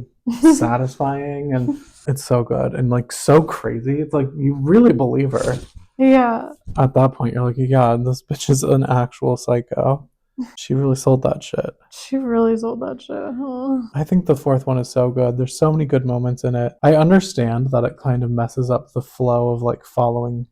satisfying, and it's so good and like so crazy. It's like you really believe her. Yeah. At that point, you're like, yeah, this bitch is an actual psycho. She really sold that shit. She really sold that shit. Huh? I think the fourth one is so good. There's so many good moments in it. I understand that it kind of messes up the flow of like following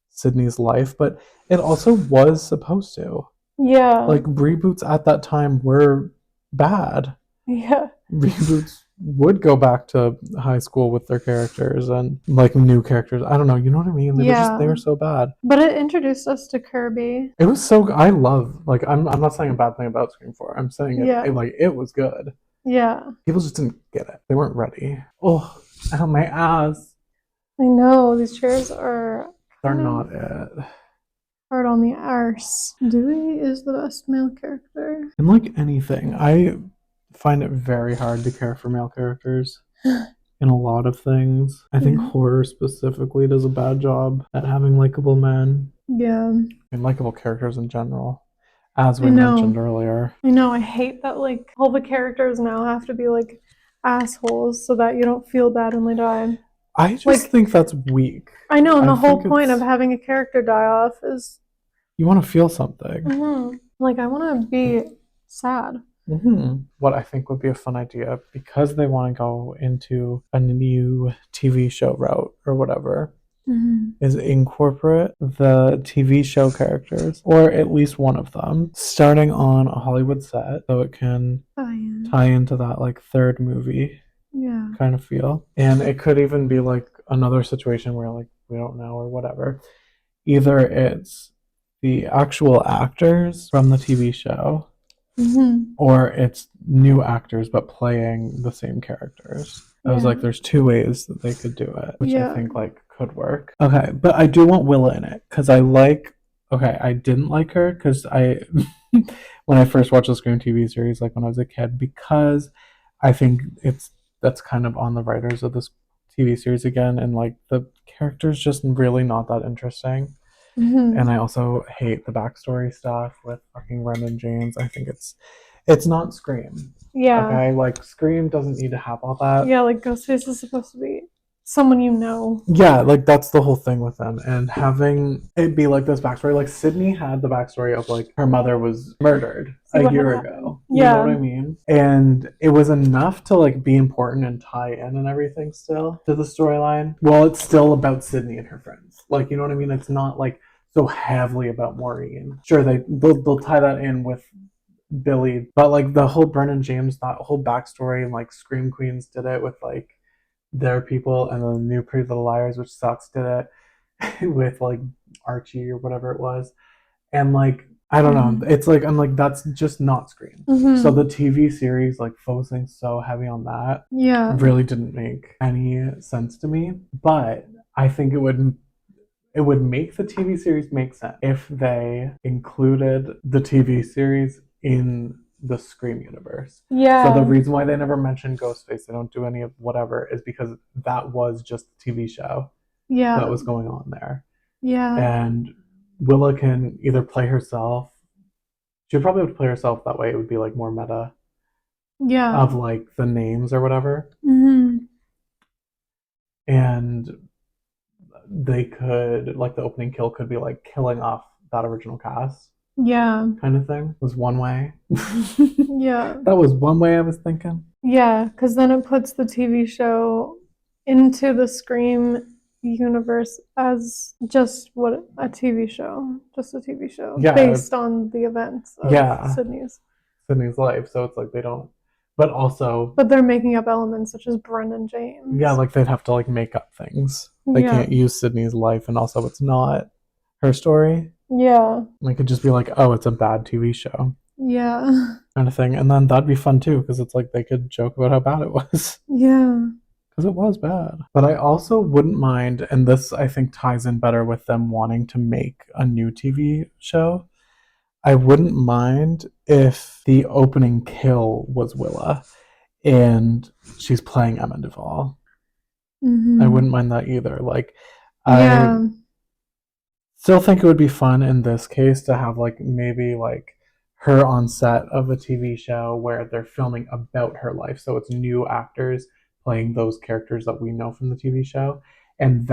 Sidney's life, but it also was supposed to. Yeah. Like reboots at that time were bad. Yeah. Reboots would go back to high school with their characters and like new characters. I don't know, you know what I mean? They were so bad. But it introduced us to Kirby. It was so I love like I'm not saying a bad thing about Scream 4. I'm saying it was good. Yeah. People just didn't get it. They weren't ready. Oh, ow, my ass. I know these chairs are They're not it. hard on the arse. Dewey is the best male character. And like anything, I find it very hard to care for male characters in a lot of things. I think horror specifically does a bad job at having likable men. Yeah. And likable characters in general, as we mentioned earlier. I know, I hate that like all the characters now have to be like assholes so that you don't feel bad when they die. I just think that's weak. I know, and the whole point of having a character die off is you want to feel something. Like, I want to be sad. What I think would be a fun idea, because they want to go into a new TV show route or whatever, is incorporate the TV show characters, or at least one of them, starting on a Hollywood set, so it can tie into that like third movie kind of feel. And it could even be like another situation where like we don't know or whatever. Either it's the actual actors from the TV show, or it's new actors but playing the same characters. I was like, there's two ways that they could do it, which I think like could work. Okay, but I do want Willa in it because I didn't like her because when I first watched the Scream TV series, like when I was a kid, because I think that's kind of on the writers of this TV series again, and like the character's just really not that interesting. And I also hate the backstory stuff with fucking Brendan James. I think it's not Scream. Yeah. Okay, like Scream doesn't need to have all that. Yeah, like Ghostface is supposed to be someone you know. Yeah, like that's the whole thing with them. And having it be like this backstory, like Sidney had the backstory of like her mother was murdered a year ago. You know what I mean? And it was enough to like be important and tie in and everything still to the storyline. Well, it's still about Sidney and her friends. Like, you know what I mean? It's not like so heavily about Maureen. Sure, they'll tie that in with Billy, but like the whole Brendan James, that whole backstory, and like Scream Queens did it with like their people, and the new Pretty Little Liars, which sucks, did it with like Archie or whatever it was. And like I don't know, it's like I'm like that's just not Scream. So the TV series like focusing so heavy on that really didn't make any sense to me. But I think it would make the TV series make sense if they included the TV series in the Scream universe. So the reason why they never mentioned Ghostface, they don't do any of whatever, is because that was just the TV show that was going on there. And Willa can either play herself. She'd probably have to play herself that way. It would be like more meta. Of like the names or whatever. And they could, like the opening kill could be like killing off that original cast. Kind of thing was one way. That was one way I was thinking. Because then it puts the TV show into the Scream universe as just a TV show based on the events of Sydney's life. So it's like they don't But also, But they're making up elements such as Brendan James. yeah, like they'd have to like make up things. They can't use Sidney's life, and also it's not her story. Yeah. It could just be like, oh, it's a bad TV show. Yeah. Kind of thing. And then that'd be fun too, because it's like they could joke about how bad it was. Yeah. Because it was bad. But I also wouldn't mind, and this I think ties in better with them wanting to make a new TV show. I wouldn't mind if the opening kill was Willa and she's playing Emma Duval. Mm-hmm. I wouldn't mind that either. Like, Yeah. I still think it would be fun in this case to have like maybe like her on set of a TV show where they're filming about her life. So it's new actors playing those characters that we know from the TV show. And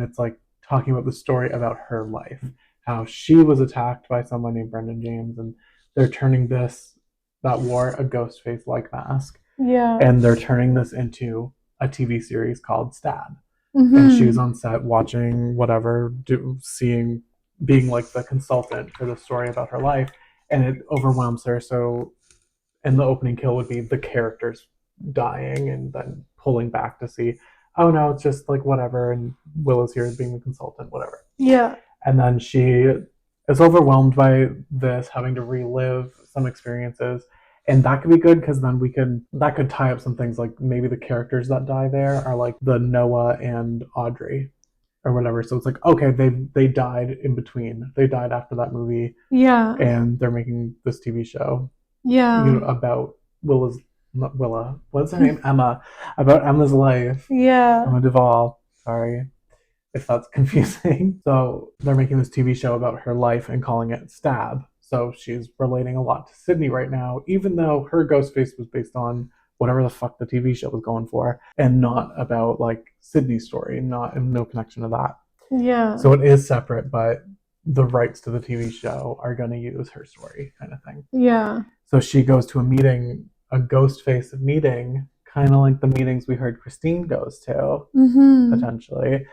it's like talking about the story about her life. How she was attacked by someone named Brendan James, and they're turning that wore a Ghostface-like mask. Yeah. And they're turning this into a TV series called Stab. Mm-hmm. And she's on set watching whatever, being like the consultant for the story about her life, and it overwhelms her. So, and the opening kill would be the characters dying and then pulling back to see, oh no, it's just like whatever, and Willa's here being the consultant, whatever. Yeah. And then she is overwhelmed by this, having to relive some experiences. And that could be good because then that could tie up some things, like maybe the characters that die there are like the Noah and Audrey or whatever. So it's like, okay, they died in between. They died after that movie. Yeah. And they're making this TV show. Yeah. About what's her name? Emma. About Emma's life. Yeah. Emma Duval. Sorry if that's confusing. So they're making this TV show about her life and calling it Stab. So she's relating a lot to Sidney right now, even though her Ghostface was based on whatever the fuck the TV show was going for, and not about like Sidney's story, no connection to that. Yeah. So it is separate, but the rights to the TV show are going to use her story, kind of thing. Yeah. So she goes to a meeting, a Ghostface meeting, kind of like the meetings we heard Christine goes to, potentially.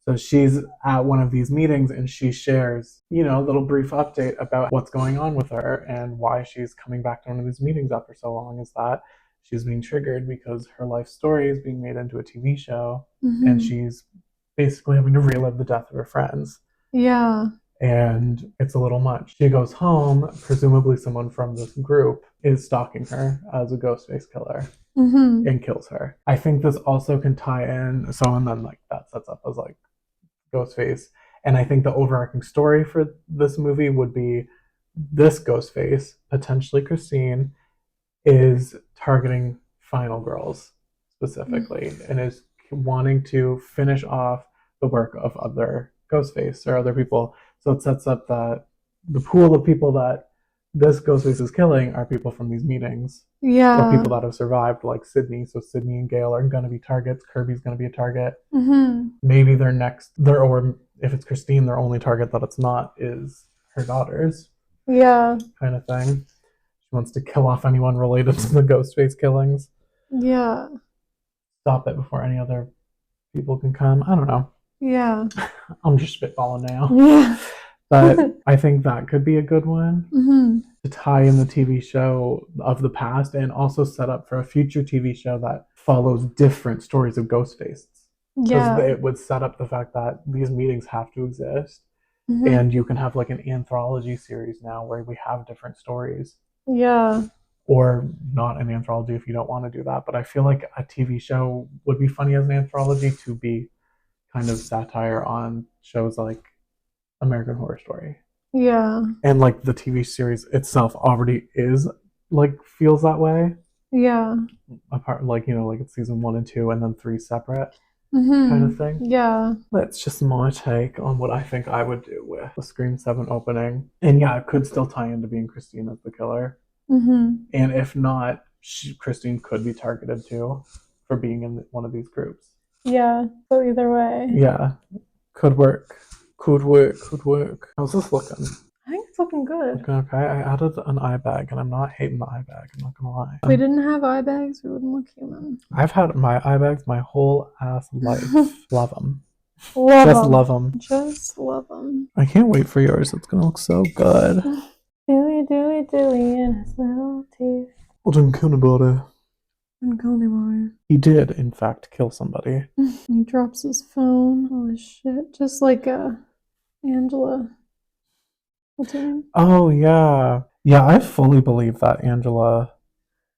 So she's at one of these meetings and she shares, a little brief update about what's going on with her and why she's coming back to one of these meetings after so long, is that she's being triggered because her life story is being made into a TV show and she's basically having to relive the death of her friends. Yeah. And it's a little much. She goes home, presumably someone from this group is stalking her as a Ghostface killer. And kills her. I think this also can tie in, and then like that sets up as like Ghostface. And I think the overarching story for this movie would be this Ghostface, potentially Christine, is targeting final girls specifically and is wanting to finish off the work of other Ghostface or other people. So it sets up that the pool of people that this Ghostface is killing are people from these meetings. Yeah. Or people that have survived, like Sidney. So Sidney and Gail are going to be targets. Kirby's going to be a target. Maybe or if it's Christine, their only target that it's not is her daughters. Yeah. Kind of thing. She wants to kill off anyone related to the Ghostface killings. Yeah. Stop it before any other people can come. I don't know. Yeah. I'm just spitballing now. Yeah. But I think that could be a good one to tie in the TV show of the past and also set up for a future TV show that follows different stories of Ghostface. Yeah. Because it would set up the fact that these meetings have to exist. And you can have like an anthology series now where we have different stories. Yeah. Or not an anthology if you don't want to do that. But I feel like a TV show would be funny as an anthology to be kind of satire on shows like American Horror Story. Yeah. And like the TV series itself already is like feels that way. Yeah. Apart like it's season 1 and 2 and then 3 separate kind of thing. Yeah. That's just my take on what I think I would do with the Scream 7 opening. And yeah, it could still tie into being Christine as the killer. And if not, Christine could be targeted too for being in one of these groups. Yeah. So either way. Yeah. Could work. How's this looking? I think it's looking good. Okay, I added an eye bag and I'm not hating the eye bag, I'm not gonna lie. If we didn't have eye bags, we wouldn't look human. I've had my eye bags my whole ass life. Love them. Just love them. I can't wait for yours. It's gonna look so good. Dewey in his little teeth. What do you about it? Didn't kill anybody. He did, in fact, kill somebody. He drops his phone. All this shit. Just like Angela. What's her name? Oh, yeah. Yeah, I fully believe that Angela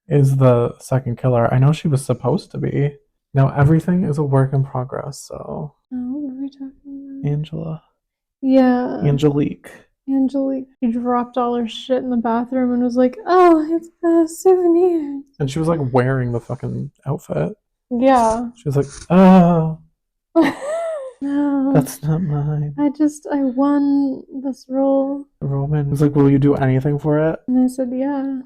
is the second killer. I know she was supposed to be. Now, everything is a work in progress, so. Oh, what were we talking about? Angela. Yeah. Angelique. She dropped all her shit in the bathroom and was like, oh, it's a souvenir. And she was like wearing the fucking outfit. Yeah. She was like, oh, no. that's not mine. I won this role. Roman was like, will you do anything for it? And I said, yeah.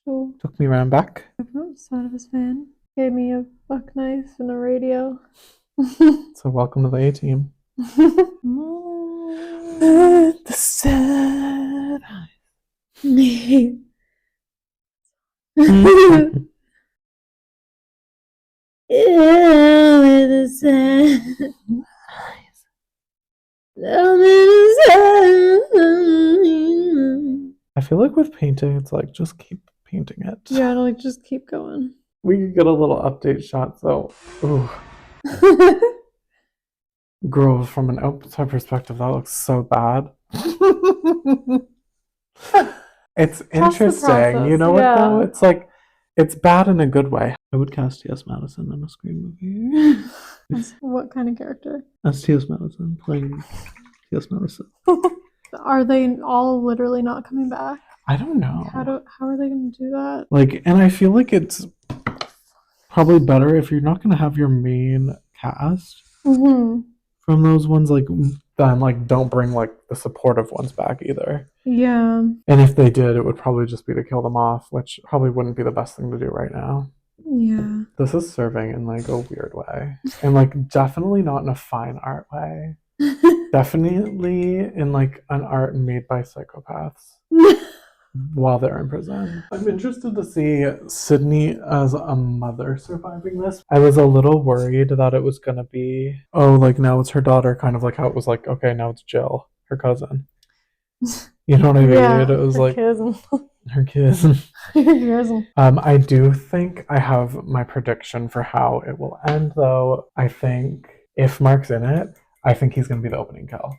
So Took me around back. took him outside of his van. Gave me a buck knife and a radio. So welcome to the A-team. The sad Me. The sad eyes. I feel like with painting, it's like, just keep painting it. Yeah, like just keep going. We could get a little update shot, so. Ooh. Grove from an outside perspective, that looks so bad. It's interesting, you know what though? It's like, it's bad in a good way. I would cast T.S. Madison in a Scream movie. What kind of character? As T.S. Madison, playing T.S. Madison. Are they all literally not coming back? I don't know. How are they going to do that? Like, and I feel like it's probably better if you're not going to have your main cast from those ones, like, then, like, don't bring, like, the supportive ones back either. Yeah. And if they did, it would probably just be to kill them off, which probably wouldn't be the best thing to do right now. Yeah. This is serving in, like, a weird way. And, like, definitely not in a fine art way. Definitely in, like, an art made by psychopaths while they're in prison. I'm interested to see Sidney as a mother surviving this. I was a little worried that it was going to be, oh, like, now it's her daughter, kind of like how it was like, okay, now it's Jill, her cousin. You know what I mean? Yeah, it was like cousin. Her cousin. I do think I have my prediction for how it will end, though. I think if Mark's in it, I think he's going to be the opening kill.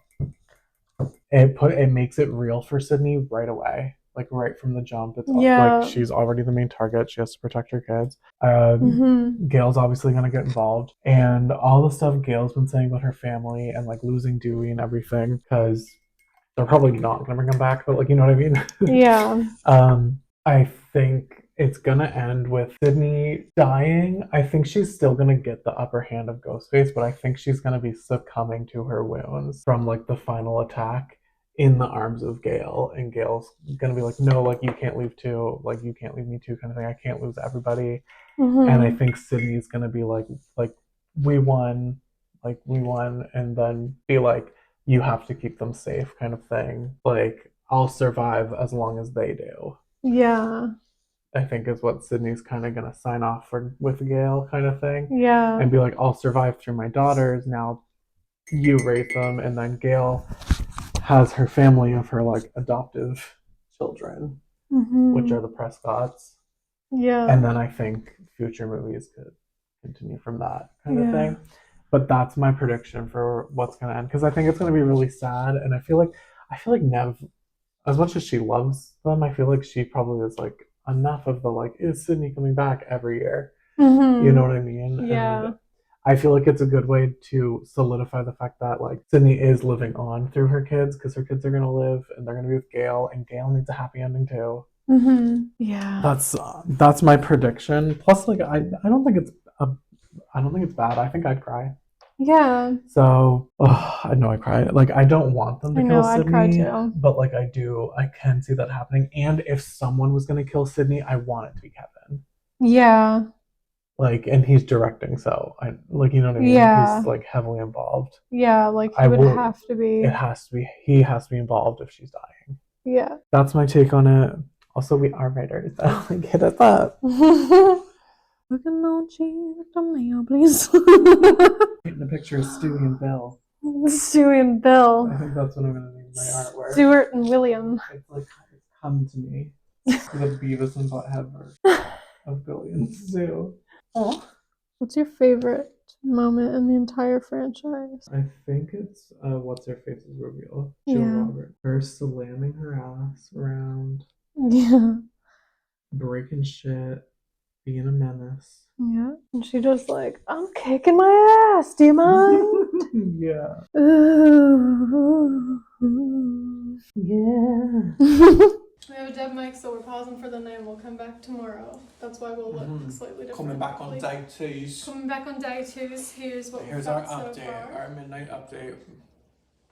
It makes it real for Sidney right away, like right from the jump. It's like she's already the main target. She has to protect her kids. Gail's obviously going to get involved, and all the stuff Gail's been saying about her family and like losing Dewey and everything, because they're probably not going to bring him back, but like, you know what I mean? Yeah. I think it's going to end with Sidney dying. I think she's still going to get the upper hand of Ghostface, but I think she's going to be succumbing to her wounds from like the final attack in the arms of Gail. And Gail's going to be like, no, like you can't leave too. Like you can't leave me too kind of thing. I can't lose everybody. And I think Sidney's going to be like, we won. Like we won. And then be like, you have to keep them safe kind of thing. Like I'll survive as long as they do. Yeah. I think is what Sidney's kind of going to sign off for with Gail kind of thing. Yeah. And be like, I'll survive through my daughters. Now you raise them. And then Gail has her family of her like adoptive children, which are the Prescotts. Yeah. And then I think future movies could continue from that kind of thing. But that's my prediction for what's going to end. Because I think it's going to be really sad. And I feel like Nev, as much as she loves them, I feel like she probably is like, enough of the like, is Sidney coming back every year? You know what I mean? Yeah. And I feel like it's a good way to solidify the fact that like Sidney is living on through her kids, because her kids are going to live and they're going to be with Gail, and Gail needs a happy ending too. Yeah. That's my prediction. Plus, like I don't think it's bad. I think I'd cry. Yeah. So, I know I cry. Like, I don't want them to kill Sidney. I'd cry too. But, like, I can see that happening. And if someone was going to kill Sidney, I want it to be Kevin. Yeah. Like, and he's directing, so, you know what I mean? Yeah. He's, like, heavily involved. Yeah, like, he would have to be. It has to be. He has to be involved if she's dying. Yeah. That's my take on it. Also, we are writers. I don't like it at that. Look at no cheese with the mayo, please. Painting a picture of Stewie and Bill. Stewie and Bill. I think that's what I'm going to name my artwork. Stuart and William. It's like, come to me. The Beavis and Butthead of Billy and Stu. Oh. What's your favorite moment in the entire franchise? I think it's what's her face's reveal. Jill Robert. Her slamming her ass around. Yeah. Breaking shit. Being a menace. Yeah. And she just like, I'm kicking my ass, do you mind? Yeah. Ooh. Yeah. We have a dead mic, so we're pausing for the name. We'll come back tomorrow. That's why we'll look slightly different. Coming back on day twos. Coming back on day twos. Here's what Here's we've our got so update, far. our midnight update.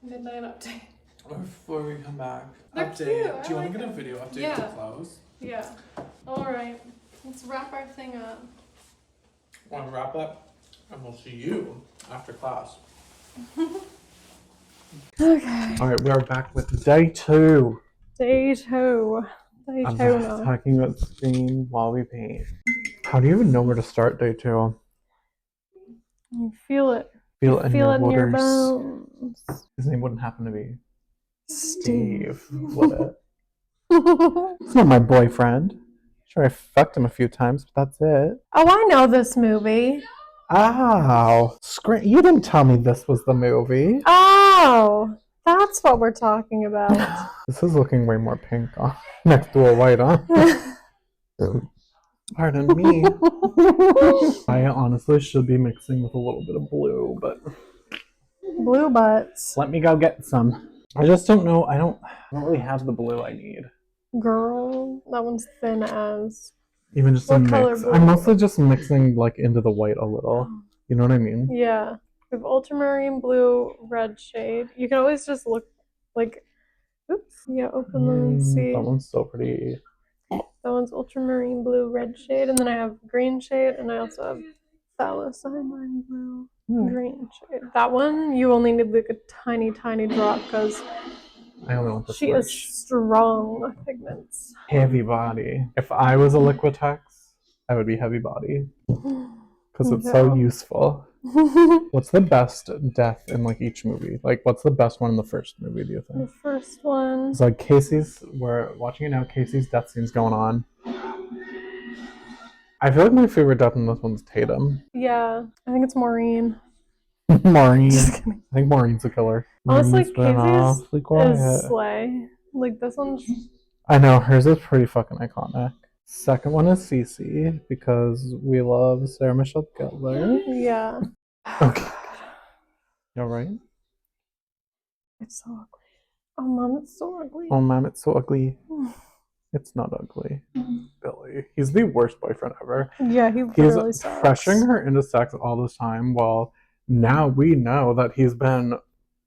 Midnight update. Before we come back. They're update. cute. Do you want like to get a them. video update Yeah. to close? Yeah. Alright. Let's wrap our thing up. Want to wrap up? And we'll see you after class. Okay. Alright, we are back with day 2. Day 2. Day 2 now. Talking about screen while we paint. How do you even know where to start day 2? You feel it. Feel it in your waters. bones. His name wouldn't happen to be Steve. Steve, would it? He's not my boyfriend. Sure, I fucked him a few times, but that's it. Oh, I know this movie. Ow! You didn't tell me this was the movie. Oh, that's what we're talking about. This is looking way more pink next to a white on. Pardon me. I honestly should be mixing with a little bit of blue, but Blue butts. let me go get some. I just don't know. I don't really have the blue I need. Girl, that one's thin as. Even just What a color mix. blue? I'm mostly just mixing like into the white a little. You know what I mean? Yeah. We have ultramarine blue, red shade. You can always just look like. Oops. Yeah, open them and see. That one's so pretty. That one's ultramarine blue, red shade, and then I have green shade, and I also have phthalocyanine blue, green shade. That one you only need like a tiny, tiny drop because I only want the she is switch. strong with pigments. Heavy body. If I was a Liquitex, I would be heavy body because it's so useful. What's the best death in like each movie? Like, what's the best one in the first movie? Do you think? The first one. It's like Casey's. We're watching it now. Casey's death scene's going on. I feel like my favorite death in this one's Tatum. Yeah, I think it's Maureen. Maureen. Just kidding. I think Maureen's a killer. Honestly, Maureen's been Casey's awfully quiet. is slay. Like this one's. I know hers is pretty fucking iconic. Second one is Cece because we love Sarah Michelle Gellar. Yeah. Okay. You alright? It's so ugly. Oh, Mom, it's so ugly. Oh, Mom, it's so ugly. It's not ugly. Billy. He's the worst boyfriend ever. Yeah, he He's really sucks. pressuring her into sex all this time while now we know that he's been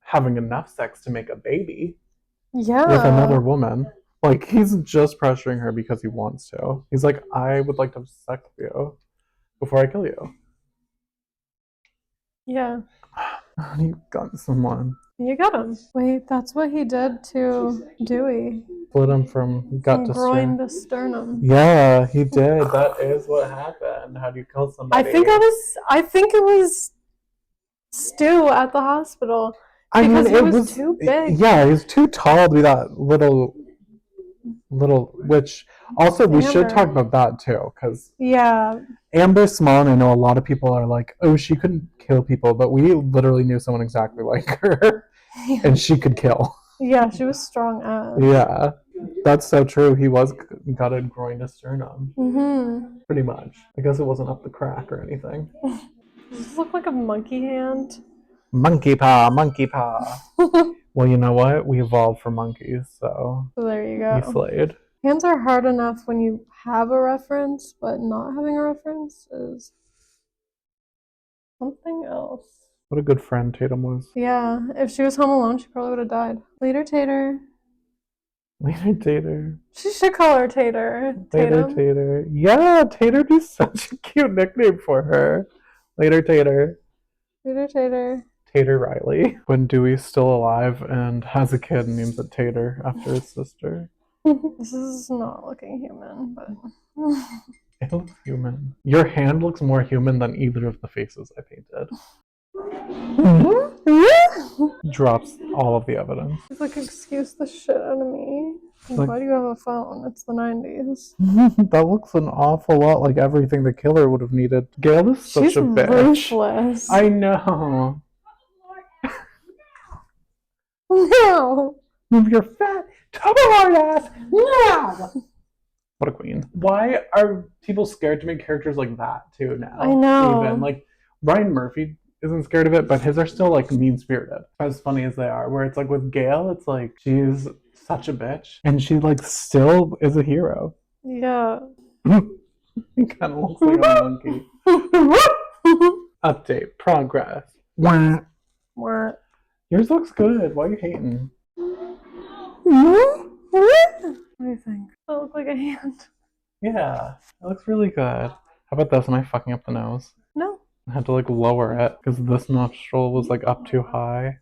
having enough sex to make a baby with another woman. Like, he's just pressuring her because he wants to. He's like, I would like to have sex with you before I kill you. Yeah. You got someone. You got him. Wait, that's what he did to Dewey. Split him from gut to groin sternum. to sternum. Yeah, he did. That is what happened. How do you kill somebody? I think it was Stu at the hospital. I mean, it was too big. Yeah, he was too tall to be that little, which also we should talk about that too, because Amber's small, and I know a lot of people are like, oh, she couldn't kill people, but we literally knew someone exactly like her, and she could kill. Yeah, she was strong as. Yeah, that's so true. He was gutted groin to sternum. Pretty much. I guess it wasn't up the crack or anything. Does this look like a monkey hand? Monkey paw, monkey paw. Well, you know what? We evolved from monkeys, so there you go. We slayed. Hands are hard enough when you have a reference, but not having a reference is something else. What a good friend Tatum was. Yeah, if she was home alone, she probably would have died. Later, Tater. Later, Tater. She should call her Tater. Later, Tatum. Tater. Yeah, Tater would be such a cute nickname for her. Later, Tater. Later, Tater. Tater Riley. When Dewey's still alive and has a kid and names it Tater after his sister. This is not looking human, but... It looks human. Your hand looks more human than either of the faces I painted. Drops all of the evidence. He's like, excuse the shit out of me. Like- Why do you have a phone? It's the 90s. That looks an awful lot like everything the killer would have needed. Gail is such She's a bitch. ruthless. I know. No. Move your fat, hard ass now. What a queen. Why are people scared to make characters like that too now? I know. Even like Ryan Murphy isn't scared of it, but his are still like mean-spirited. As funny as they are. Where it's like with Gail, it's like she's such a bitch. And she like still is a hero. Yeah. He kind of looks like a monkey. Update. Progress. Wah. What? Yours looks good. Why are you hating? What do you think? That look like a hand. Yeah, it looks really good. How about this? Am I fucking up the nose? No. I had to like lower it because this nostril was like up too high.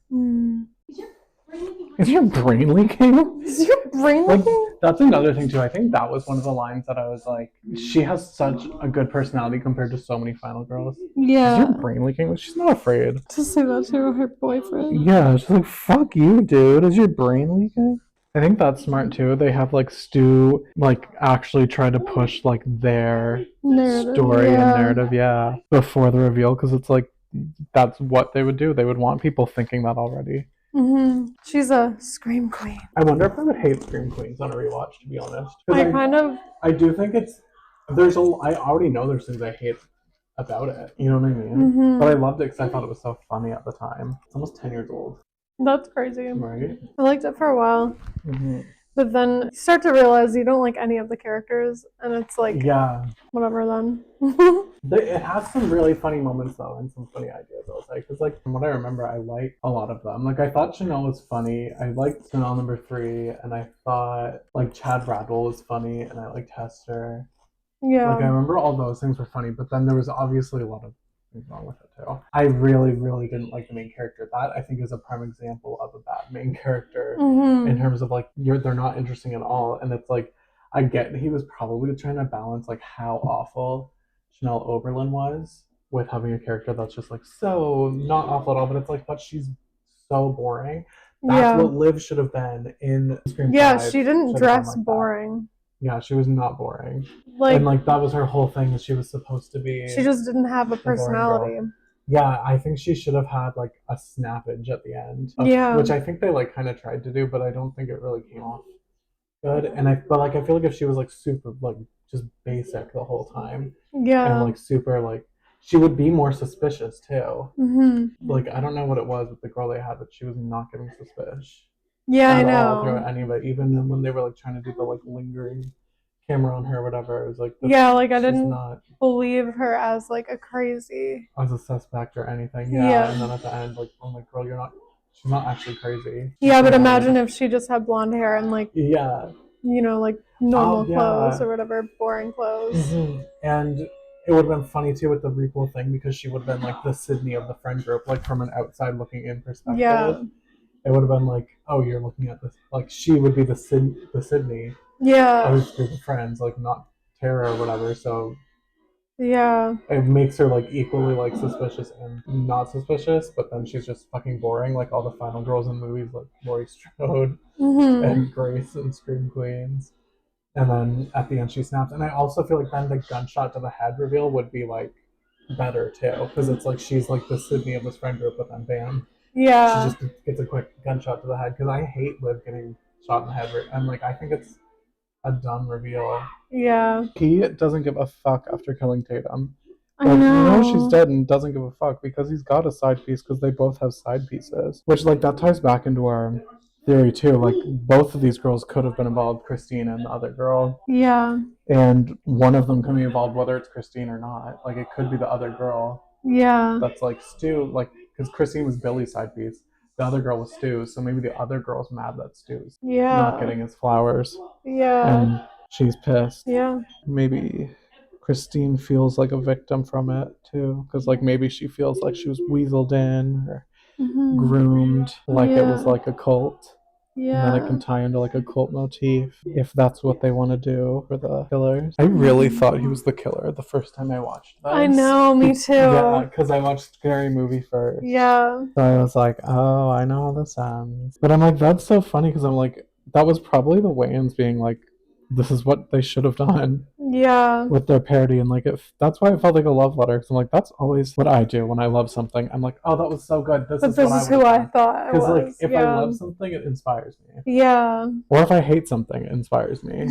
Is your brain leaking? Is your brain Like, leaking? that's another thing too. I think that was one of the lines that I was like, she has such a good personality compared to so many final girls. Is Yeah. your brain leaking? She's not afraid. To say that to her boyfriend. Yeah, she's like, fuck you, dude. Is your brain leaking? I think that's smart too. They have like Stu like actually try to push like their Narrative. story Yeah. and narrative, yeah, before the reveal, because it's like that's what they would do. They would want people thinking that already. She's a scream queen. I wonder if I would hate Scream Queens on a rewatch, to be honest. 'Cause I do think I already know there's things I hate about it. You know what I mean? But I loved it because I thought it was so funny at the time. It's almost 10 years old, That's crazy. right? I liked it for a while. But then you start to realize you don't like any of the characters, and it's like, Yeah. whatever then. It has some really funny moments though, and some funny ideas. I'll say, because like from what I remember, I like a lot of them. Like I thought Chanel was funny. I liked Chanel number 3, and I thought like Chad Bradwell was funny, and I liked Hester. Yeah. Like I remember all those things were funny, but then there was obviously a lot of things wrong with it too. I really, really didn't like the main character. That I think is a prime example of a bad main character in terms of like they're not interesting at all, and it's like I get he was probably trying to balance like how awful Chanel Oberlin was with having a character that's just like so not awful at all, but it's like, but she's so boring. That's what Liv should have been in Scream 5. She didn't Should have dress been like boring. Yeah, she was not boring. Like, and like that was her whole thing, is she was supposed to be. she just didn't have a the boring personality. girl. Yeah, I think she should have had like a snappage at the end. Which I think they like kind of tried to do, but I don't think it really came off good. And I feel like if she was like super like just basic the whole time. And like super like she would be more suspicious too. Like I don't know what it was with the girl they had, but she was not giving suspicious. Yeah, I All throughout know. any of it, even when they were like trying to do the like lingering camera on her or whatever, it was like Like I she's didn't not believe her as like a crazy. as a suspect or anything. Yeah. And then at the end, like I'm like, girl, she's not actually crazy. Yeah, but imagine if she just had blonde hair and like Yeah. you know, like normal yeah. clothes or whatever, boring clothes. And it would have been funny too with the requel thing, because she would have been like the Sidney of the friend group, like from an outside looking in perspective. Yeah. It would have been like, oh, you're looking at this, like she would be the Sidney Yeah. of this group of friends, like not Tara or whatever. So Yeah. it makes her like equally like suspicious and not suspicious, but then she's just fucking boring, like all the final girls in movies, like Laurie Strode and Grace and Scream Queens. And then at the end she snaps. And I also feel like then the gunshot to the head reveal would be like better too, because it's like she's like the Sidney of this friend group, but then bam, Yeah. she just gets a quick gunshot to the head. Because I hate Liv getting shot in the head, and like I think it's a dumb reveal. Yeah. He doesn't give a fuck after killing Tatum. I Like, know. you know she's dead and doesn't give a fuck because he's got a side piece, because they both have side pieces. Which, like, that ties back into our theory, too. Like, both of these girls could have been involved, Christina and the other girl. Yeah. And one of them can be involved whether it's Christine or not. Like, it could be the other girl Yeah. that's, like, Stu. Like, because Christine was Billy's side piece. The other girl was Stu. So maybe the other girl's mad that Stu's not getting his flowers. Yeah. And she's pissed. Yeah. Maybe Christine feels like a victim from it too, because like maybe she feels like she was weaseled in or groomed, like it was like a cult. Yeah. And then it can tie into like a cult motif if that's what they want to do for the killers. I really thought he was the killer the first time I watched this. I know, me too. Yeah, because I watched Scary Movie first. Yeah. So I was like, oh, I know how this ends. But I'm like, that's so funny because I'm like, that was probably the Wayans being like, this is what they should have done Yeah. with their parody. And like, if that's why it felt like a love letter. Because I'm like, that's always what I do when I love something. I'm like, oh, that was so good. This But is this what is I who would I have thought it Because like, was. if I love something, it inspires me. Yeah. Or if I hate something, it inspires me.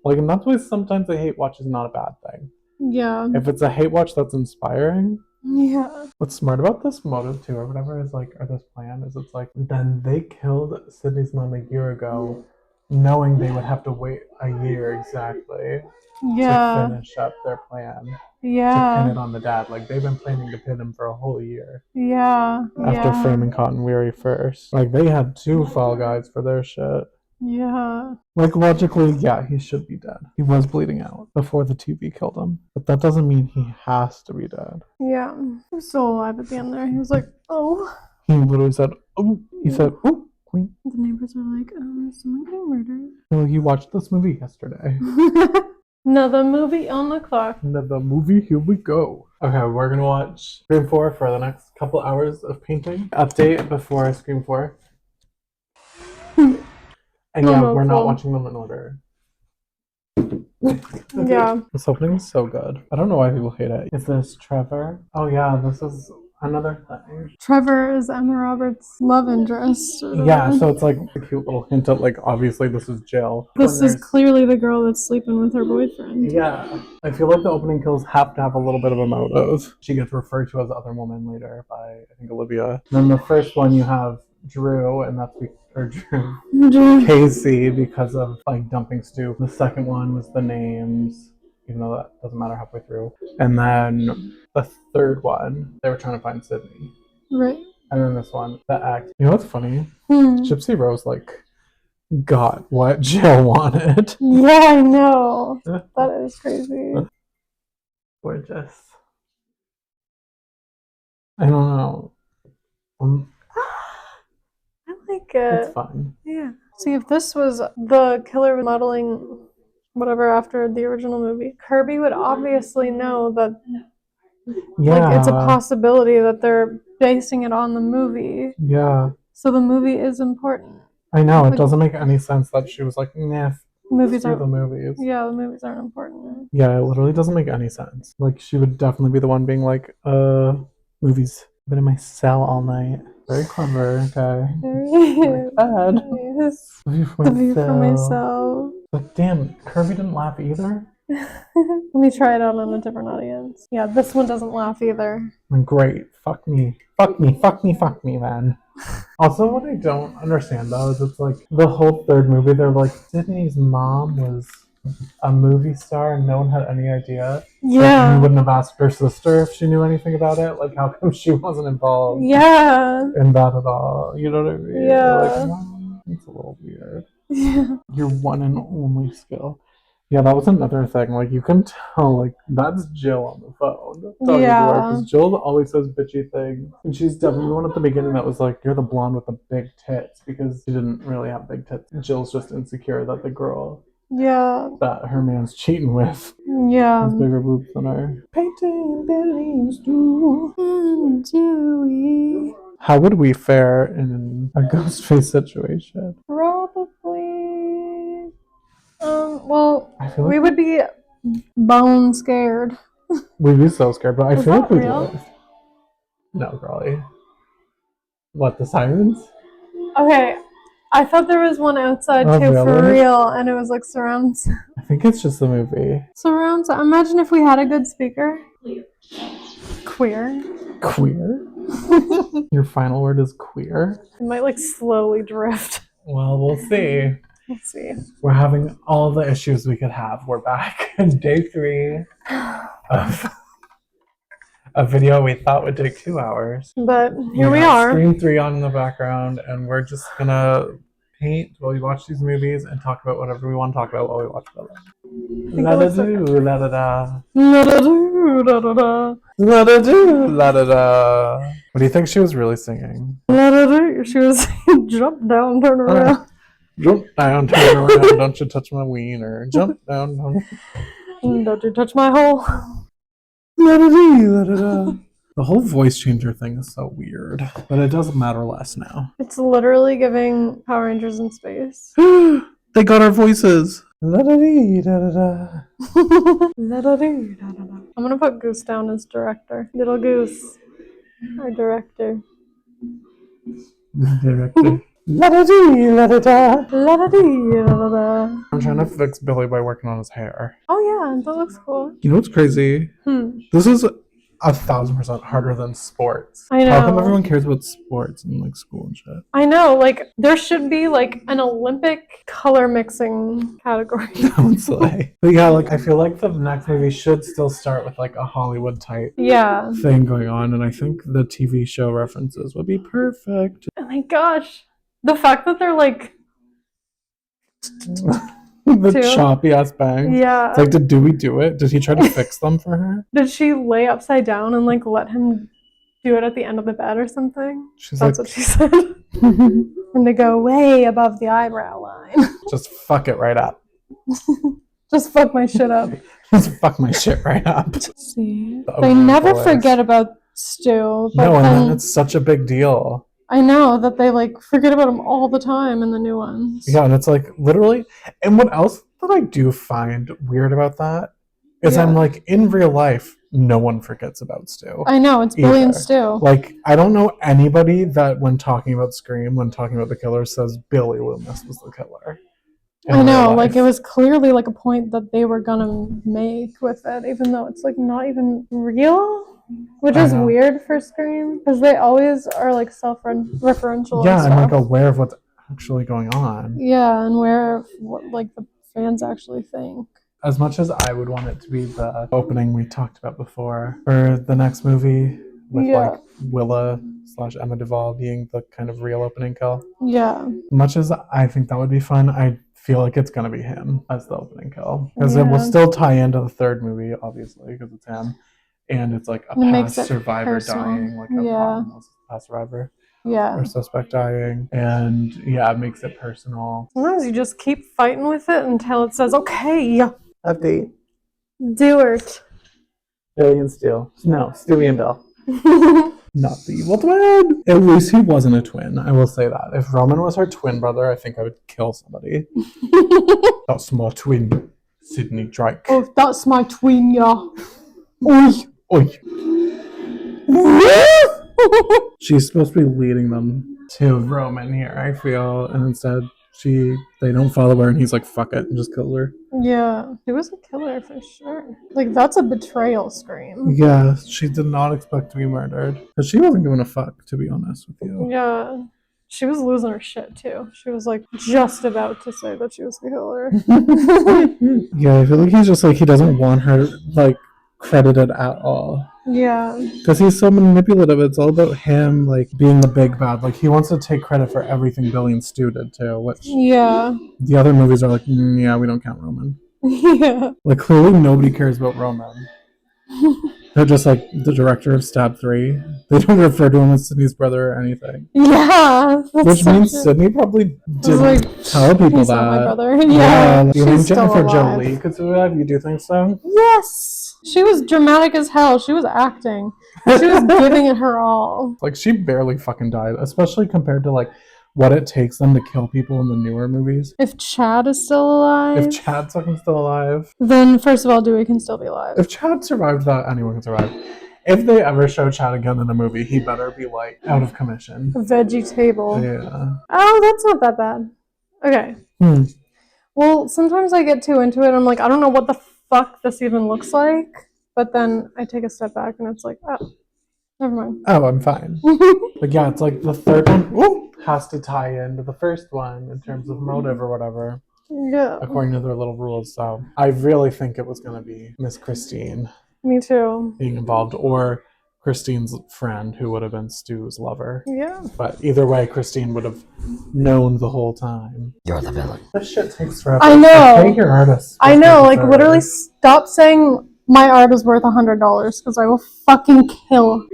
Like, and that's why sometimes a hate watch is not a bad thing. Yeah. If it's a hate watch that's inspiring. Yeah. What's smart about this motive too, or whatever, is like, or this plan, is it's like, then they killed Sidney's mom a year ago, knowing they would have to wait a year exactly to finish up their plan. To pin it on the dad. Like, they've been planning to pin him for a whole year. Yeah. After framing Cotton Weary first. Like, they had 2 fall guys for their shit. Yeah. Like, logically, yeah, he should be dead. He was bleeding out before the TV killed him. But that doesn't mean he has to be dead. Yeah. He was still alive at the end there. He was like, oh. He literally said, oh. He said, oh, queen. The neighbors are like, is someone getting murdered? Well, you watched this movie yesterday. Another movie on the clock. Another movie, here we go. Okay, we're gonna watch Scream 4 for the next couple hours of painting. Update before Scream 4. And yeah, we're not watching them in order. Yeah. This opening is so good. I don't know why people hate it. Is this Trevor? Oh yeah, this is another thing. Trevor is Emma Roberts' love interest. Yeah, so it's like a cute little hint at like, obviously this is Jill. This is clearly the girl that's sleeping with her boyfriend. Yeah. I feel like the opening kills have to have a little bit of a motive. She gets referred to as Other Woman later by, I think, Olivia. Then the first one you have Drew, and that's Casey, because of like dumping Stu. The second one was the names, even though that doesn't matter halfway through. And then the third one, they were trying to find Sidney. Right. And then this one, the act. You know what's funny? Gypsy Rose like got what Jill wanted. Yeah, I know. That is crazy. Gorgeous. I don't know. I like it. It's fun. Yeah. See, if this was the killer modeling whatever after the original movie, Kirby would obviously know that like it's a possibility that they're basing it on the movie. Yeah. So the movie is important. I know, it doesn't make any sense that she was like, nah, movies aren't the movies. Yeah, the movies aren't important. Yeah, it literally doesn't make any sense. Like, she would definitely be the one being like, movies. I've been in my cell all night. Very clever, okay. Very bad. Yes. The view from myself. But damn, Kirby didn't laugh either. Let me try it out on a different audience. Yeah, this one doesn't laugh either. Great. Fuck me. Fuck me, fuck me, fuck me, man. Also, what I don't understand, though, is it's like the whole third movie, they're like, Sydney's mom was a movie star and no one had any idea. Yeah. Like, you wouldn't have asked her sister if she knew anything about it. Like, how come she wasn't involved in that at all? You know what I mean? Yeah. Like, well, it's a little weird. Yeah. Your one and only skill. Yeah, that was another thing. Like, you can tell, like, that's Jill on the phone. Because Jill always says bitchy things. And she's definitely the one at the beginning that was like, you're the blonde with the big tits. Because she didn't really have big tits. Jill's just insecure that the girl that her man's cheating with has bigger boobs than her. Painting Billy's do. Dewey. How would we fare in a ghost face situation? Probably. Well, I feel like we would be bone scared. We'd be so scared, but I Is feel that like we'd real? live. No, probably. What, the sirens? Okay, I thought there was one outside too, for really? real, and it was like surrounds. I think it's just the movie. Surrounds. Imagine if we had a good speaker. Queer. Queer? Your final word is queer? It might like slowly drift. Well, we'll see. Let's see. We're having all the issues we could have. We're back in day 3 of a video we thought would take 2 hours. But here we have are. Scream 3 on in the background, and we're just gonna paint while we watch these movies and talk about whatever we want to talk about while we watch them. La-da-do, la-da-da. La-da-do, da-da-da. La-da-do, la-da-da. What do you think she was really singing? La-da-do. She was jump down, turn around. Jump down, turn around, don't you touch my wiener. Jump down, Don't you touch my hole. la-da-dee. The whole voice changer thing is so weird, but it doesn't matter less now. It's literally giving Power Rangers in space. They got our voices. La-da-dee-da-da-da. La-da-dee-da-da-da. I'm gonna put Goose down as director. Little Goose, our director. Director. La-da-dee-da-da-da. La-da-dee-da-da-da. I'm trying to fix Billy by working on his hair. Oh yeah, that looks cool. You know what's crazy? Hmm. This is 1,000% harder than sports. I How come know. everyone cares about sports and like school and shit? I know, like there should be like an Olympic color mixing category. Honestly. But yeah, like I feel like the next movie should still start with like a Hollywood type Yeah. thing going on, and I think the TV show references would be perfect. Oh my gosh. The fact that they're like, The Two? choppy ass bangs. yeah. It's like, did Dewey do it? Did he try to fix them for her? Did she lay upside down and like let him do it at the end of the bed or something? She's That's like, what she said. And they go way above the eyebrow line. just fuck it right up. Just fuck my shit up. Just fuck my shit right up. See, The they owner never boys. forget about Stu, but No, and then then it's such a big deal. I know that they like forget about him all the time in the new ones. Yeah, and it's like literally. And what else that I do find weird about that is I'm Yeah. like, in real life, no one forgets about Stu. I know, it's Billy and Either. Stu. Like, I don't know anybody that when talking about Scream, when talking about the killer, says Billy Loomis was the killer. in I real know, life. like it was clearly like a point that they were gonna make with it, even though it's like not even real, which I is know. weird for Scream because they always are like self-referential. Yeah, and I'm like stuff. aware of what's actually going on. Yeah, and where what like the fans actually think. As much as I would want it to be the opening we talked about before for the next movie with Yeah. like Willa/Emma Duval being the kind of real opening kill. Yeah, Much as I think that would be fun, I feel like it's gonna be him as the opening kill because it will Yeah. still tie into the third movie, obviously, because it's him, and it's like a It makes past it survivor personal. dying, like a Yeah. past survivor yeah. or suspect dying, and yeah, it makes it personal. Sometimes you just keep fighting with it until it says, "Okay, Update: do it." Billy and Stu. No, Stewie and Bill. Not the evil twin. At least he wasn't a twin. I will say that. If Roman was her twin brother, I think I would kill somebody. That's my twin, Sidney Drake. Oh, that's my twin, yeah. Oi. Oi. She's supposed to be leading them to Roman here, I feel, and instead they don't follow her, and he's like, "Fuck it," and just kills her. Yeah, she was a killer for sure. Like that's a betrayal scream. Yeah, she did not expect to be murdered, because she wasn't giving a fuck, to be honest with you. Yeah, she was losing her shit too. She was like just about to say that she was the killer. Yeah, I feel like he's just like, he doesn't want her like credited at all. Yeah, Because he's so manipulative. It's all about him like being the big bad. Like he wants to take credit for everything Billy and Stu did too, which yeah, the other movies are like, yeah, we don't count Roman. yeah. Like clearly nobody cares about Roman. They're just like the director of Stab 3. They don't refer to him as Sidney's brother or anything. Yeah, that's Which such means a- Sidney probably was didn't like, tell people he's that. not my brother. Yeah, Yeah, you think she's still Jennifer alive. Jolie could survive? You do think so? Yes, she was dramatic as hell. She was acting. She was giving it her all. Like she barely fucking died, especially compared to like what it takes them to kill people in the newer movies. If Chad is still alive, If Chad's fucking still alive, then first of all, Dewey can still be alive. if Chad survived that, anyone can survive. If they ever show Chad again in a movie, he better be like out of commission. Veggie table. Yeah. Oh, that's not that bad. Okay. Well, sometimes I get too into it. I'm like, I don't know what the fuck this even looks like. But then I take a step back and it's like, oh, never mind. Oh, I'm fine. But yeah, it's like the third one has to tie into the first one in terms of motive or whatever, Yeah, according to their little rules. So I really think it was going to be Miss Christine me too. being involved, or Christine's friend, who would have been Stu's lover. Yeah. But either way, Christine would have known the whole time. You're the villain. This shit takes forever. I know. Pay your artists. I know, like Forever. literally stop saying my art is worth $100 because I will fucking kill.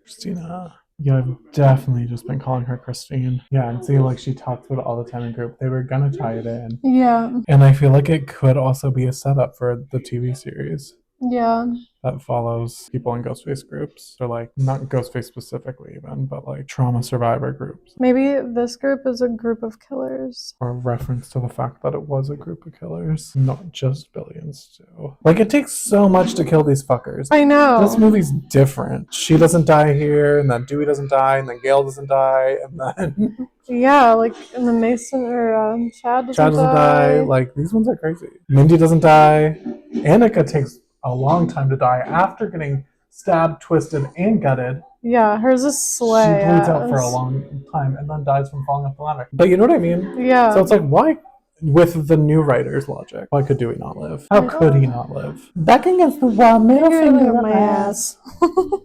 Christina. Yeah, I've definitely just been calling her Christine. Yeah, and see, like, she talks about it all the time in group. They were gonna tie it in. Yeah. And I feel like it could also be a setup for the TV series Yeah. that follows people in Ghostface groups. Or, like, not Ghostface specifically, even, but, like, trauma survivor groups. Maybe this group is a group of killers. Or a reference to the fact that it was a group of killers, not just Billy and Stu. Like, it takes so much to kill these fuckers. I know. This movie's different. She doesn't die here, and then Dewey doesn't die, and then Gail doesn't die, and then Yeah, like in the Mason or Chad doesn't Chad doesn't die. Like, these ones are crazy. Mindy doesn't die. Annika takes a long time to die after getting stabbed, twisted, and gutted. Yeah, hers is slay. She bleeds out for a long time and then dies from falling off the ladder. But you know what I mean? Yeah. So it's like, why, with the new writer's logic, why could Dewey not live? How could he not live? Back against the wall, middle finger in my ass.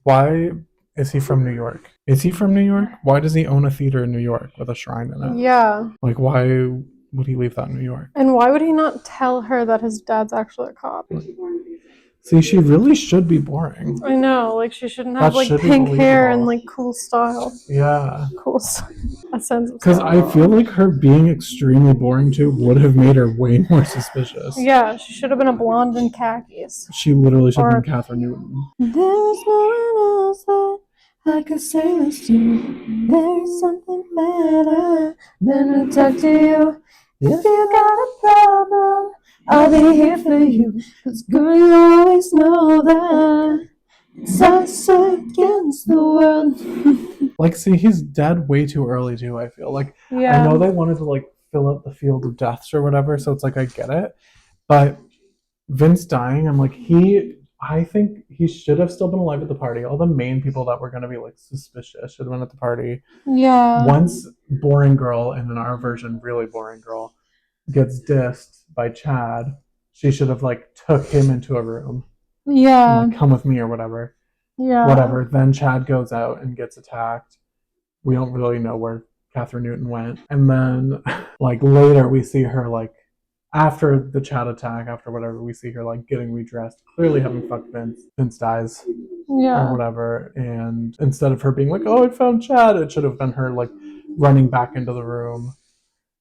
Why is he from New York? Is he from New York? Why does he own a theater in New York with a shrine in it? Yeah. Like, why would he leave that in New York? And why would he not tell her that his dad's actually a cop? See, she really should be boring. I know, like she shouldn't have That like should be pink hair and believable. like cool style. Yeah. Cool style. A sense of Because style. I feel like her being extremely boring too would have made her way more suspicious. Yeah, she should have been a blonde in khakis. She literally should have Or- been Catherine Newton. There's no one else that I could say this to. There's something better than to talk to you. If you got a problem, I'll be here for you. 'Cause girl, you always know that it's us against the world. Like, see, he's dead way too early too, I feel. Like, Yeah. I know they wanted to, like, fill up the field of deaths or whatever, so it's like, I get it. But Vince dying, I'm like, I think he should have still been alive at the party. All the main people that were going to be, like, suspicious should have been at the party. Yeah. Once boring girl, and in our version, really boring girl, gets dissed by Chad, she should have, like, took him into a room. Yeah. And, like, come with me or whatever. Yeah. Whatever. Then Chad goes out and gets attacked. We don't really know where Catherine Newton went. And then, like, later we see her, like, after the Chad attack, after whatever, we see her, like, getting redressed, clearly having fucked Vince. Vince dies. Yeah. Or whatever. And instead of her being like, oh, I found Chad, it should have been her, like, running back into the room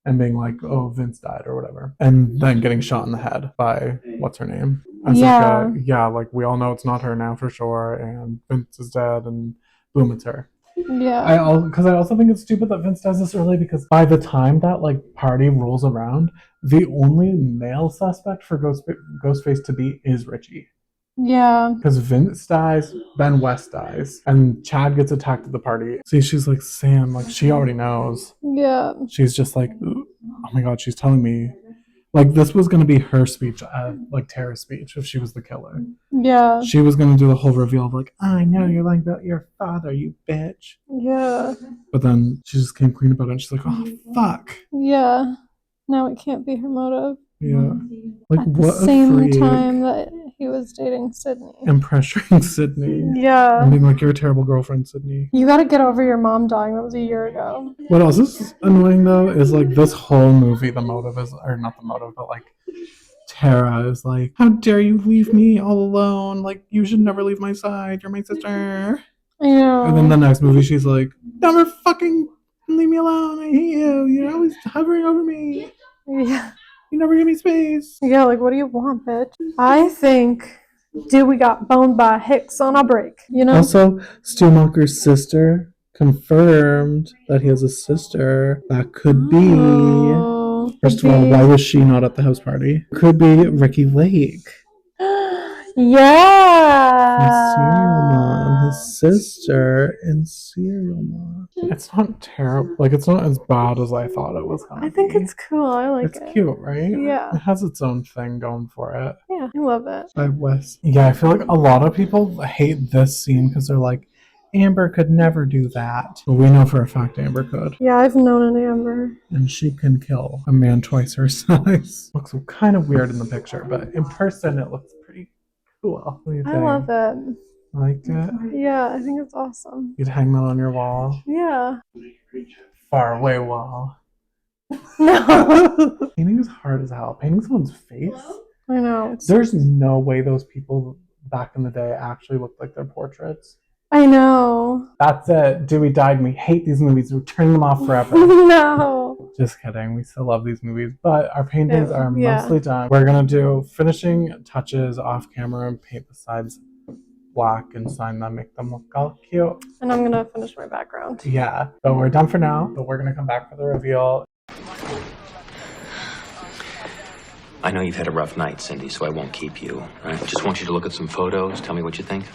and being like, oh, Vince died or whatever. And then getting shot in the head by, what's her name? Yeah. Yeah, like, we all know it's not her now for sure, and Vince is dead, and boom, it's her. Yeah. Because I also think it's stupid that Vince dies this early, because by the time that, like, party rolls around, the only male suspect for Ghostface to be is Richie. Yeah. Because Vince dies, then Wes dies, and Chad gets attacked at the party. See, she's like, Sam, like, she already knows. Yeah. She's just like, oh my god, she's telling me. Like, this was going to be her speech, like Tara's speech, if she was the killer. Yeah. She was going to do the whole reveal of, like, I know you're lying about your father, you bitch. Yeah. But then she just came clean about it, and she's like, oh, fuck. Yeah. Now it can't be her motive. Yeah. Like, At what the same a freak. time that he was dating Sidney. And pressuring Sidney. Yeah. And being like, you're a terrible girlfriend, Sidney. You gotta get over your mom dying. That was a year ago. What else is annoying, though, is, like, this whole movie, the motive is, or not the motive, but, like, Tara is like, how dare you leave me all alone? Like, you should never leave my side. You're my sister. I know. And then the next movie, she's like, never fucking leave me alone. I hate you. You're always hovering over me. Yeah. You never give me space. Yeah, like, what do you want, bitch? I think Dewey got boned by Hicks on a break, you know? Also, Stu Monker's sister confirmed that he has a sister. That could be... Oh, First could of all, be- why was she not at the house party? Could be Ricky Lake. Yeah. And Serial Mom, his sister in Serial Mom. It's not terrible. Like, it's not as bad as I thought it was gonna I think be. it's cool. I like It's it. cute, right? Yeah. It has its own thing going for it. Yeah, I love it. By Wes. Yeah, I feel like a lot of people hate this scene because they're like, Amber could never do that. But we know for a fact Amber could. Yeah, I've known an Amber. And she can kill a man twice her size. Looks kind of weird in the picture, but in person it looks pretty cool. What do you think? I love it. Like it? Yeah, I think it's awesome. You'd hang that on your wall. Yeah. Far away wall. No. Painting is hard as hell. Painting someone's face? I know. There's no way those people back in the day actually looked like their portraits. I know. That's it. Dewey died and we hate these movies. We're turning them off forever. No. Just kidding. We still love these movies. But our paintings are Yeah. mostly done. We're going to do finishing touches off camera and paint the sides black and sign them, make them look all cute. And I'm going to finish my background. Yeah. But we're done for now. But we're going to come back for the reveal. I know you've had a rough night, Cindy, so I won't keep you. I just want you to look at some photos. Tell me what you think.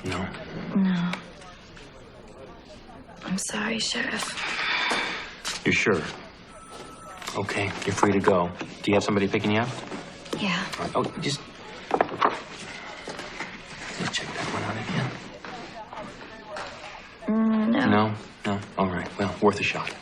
No. No. I'm sorry, Sheriff. You're sure? Okay, you're free to go. Do you have somebody picking you up? Yeah. All right. Oh, just check that one out again. No. No? No? All right. Well, worth a shot.